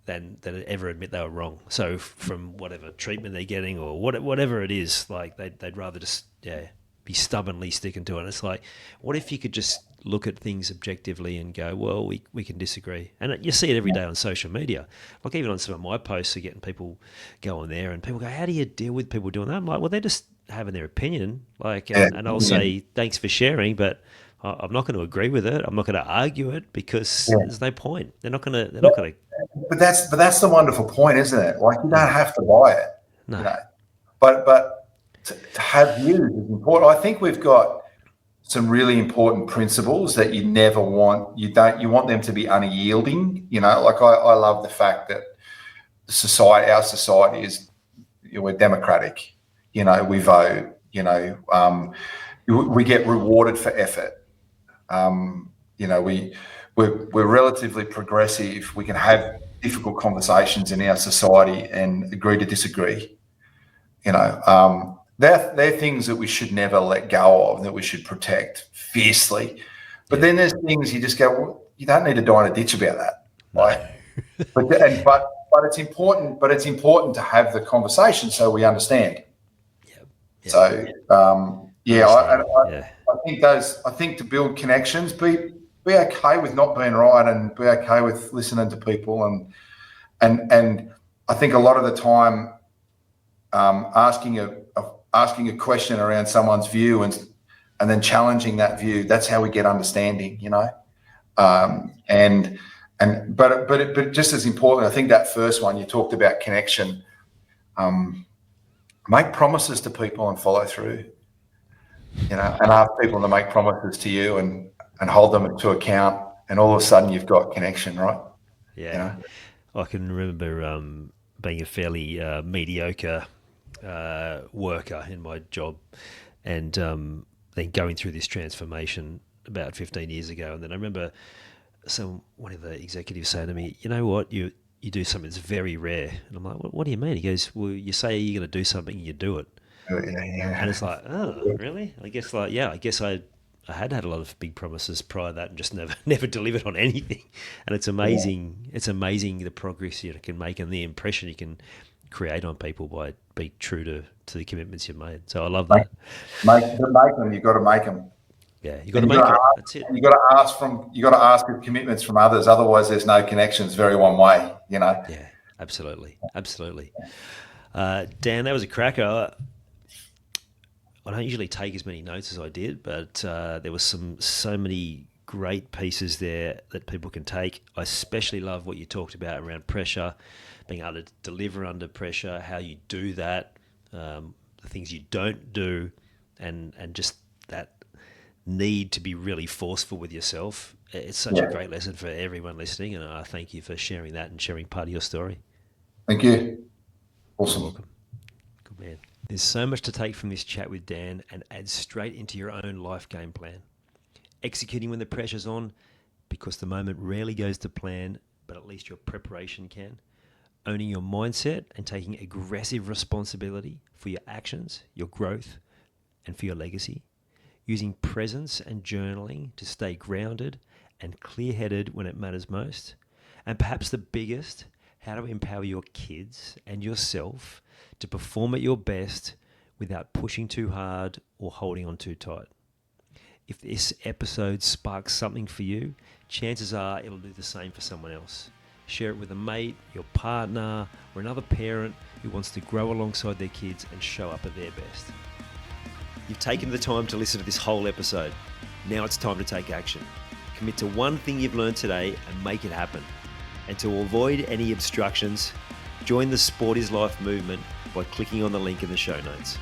than ever admit they were wrong. So from whatever treatment they're getting or whatever it is, like they'd rather just be stubbornly sticking to it. And it's like, what if you could just look at things objectively and go, well, we can disagree. And you see it every day on social media. Like even on some of my posts are getting people going there, and people go, how do you deal with people doing that? I'm like, well, they're just having their opinion. Like, and I'll say, thanks for sharing, but I'm not going to agree with it. I'm not going to argue it because there's no point. They're not going to. But that's the wonderful point, isn't it? Like you don't have to buy it. No. But to have views is important. I think we've got some really important principles that you never want. You want them to be unyielding. Like I love the fact that our society is, we're democratic. We vote. We get rewarded for effort. We're relatively progressive. We can have difficult conversations in our society and agree to disagree. They're things that we should never let go of, that we should protect fiercely. But then there's things you just go, well, you don't need to die in a ditch about that. Right? but it's important. But it's important to have the conversation so we understand. Yep. So I think to build connections, be okay with not being right, and be okay with listening to people, and I think a lot of the time, asking a question around someone's view and then challenging that view, that's how we get understanding, but just as important, I think that first one you talked about, connection, make promises to people and follow through, and ask people to make promises to you and hold them to account, and all of a sudden you've got connection, right? Yeah. I can remember being a fairly mediocre worker in my job, and then going through this transformation about 15 years ago. And then I remember one of the executives saying to me, you know what, you do something that's very rare. And I'm like, what do you mean? He goes, well, you say you're going to do something, you do it. And it's like, oh, really? I guess I had a lot of big promises prior to that and just never delivered on anything. And it's amazing. It's amazing the progress you can make and the impression you can create on people by being true to the commitments you've made. So I love that. Make them. You've got to make them. Yeah, you got to make them. That's it. You got to ask for commitments from others. Otherwise, there's no connections. Very one way. Yeah, absolutely. Dan, that was a cracker. I don't usually take as many notes as I did, but there was so many great pieces there that people can take. I especially love what you talked about around pressure, being able to deliver under pressure, how you do that, the things you don't do, and just need to be really forceful with yourself. It's such a great lesson for everyone listening, and I thank you for sharing that and sharing part of your story. Thank you. Awesome. You're welcome. Good man. There's so much to take from this chat with Dan and add straight into your own life game plan. Executing when the pressure's on, because the moment rarely goes to plan, but at least your preparation can. Owning your mindset and taking aggressive responsibility for your actions, your growth, and for your legacy. Using presence and journaling to stay grounded and clear-headed when it matters most. And perhaps the biggest, how to empower your kids and yourself to perform at your best without pushing too hard or holding on too tight. If this episode sparks something for you, chances are it'll do the same for someone else. Share it with a mate, your partner, or another parent who wants to grow alongside their kids and show up at their best. You've taken the time to listen to this whole episode. Now it's time to take action. Commit to one thing you've learned today and make it happen. And to avoid any obstructions, join the Sport is Life movement by clicking on the link in the show notes.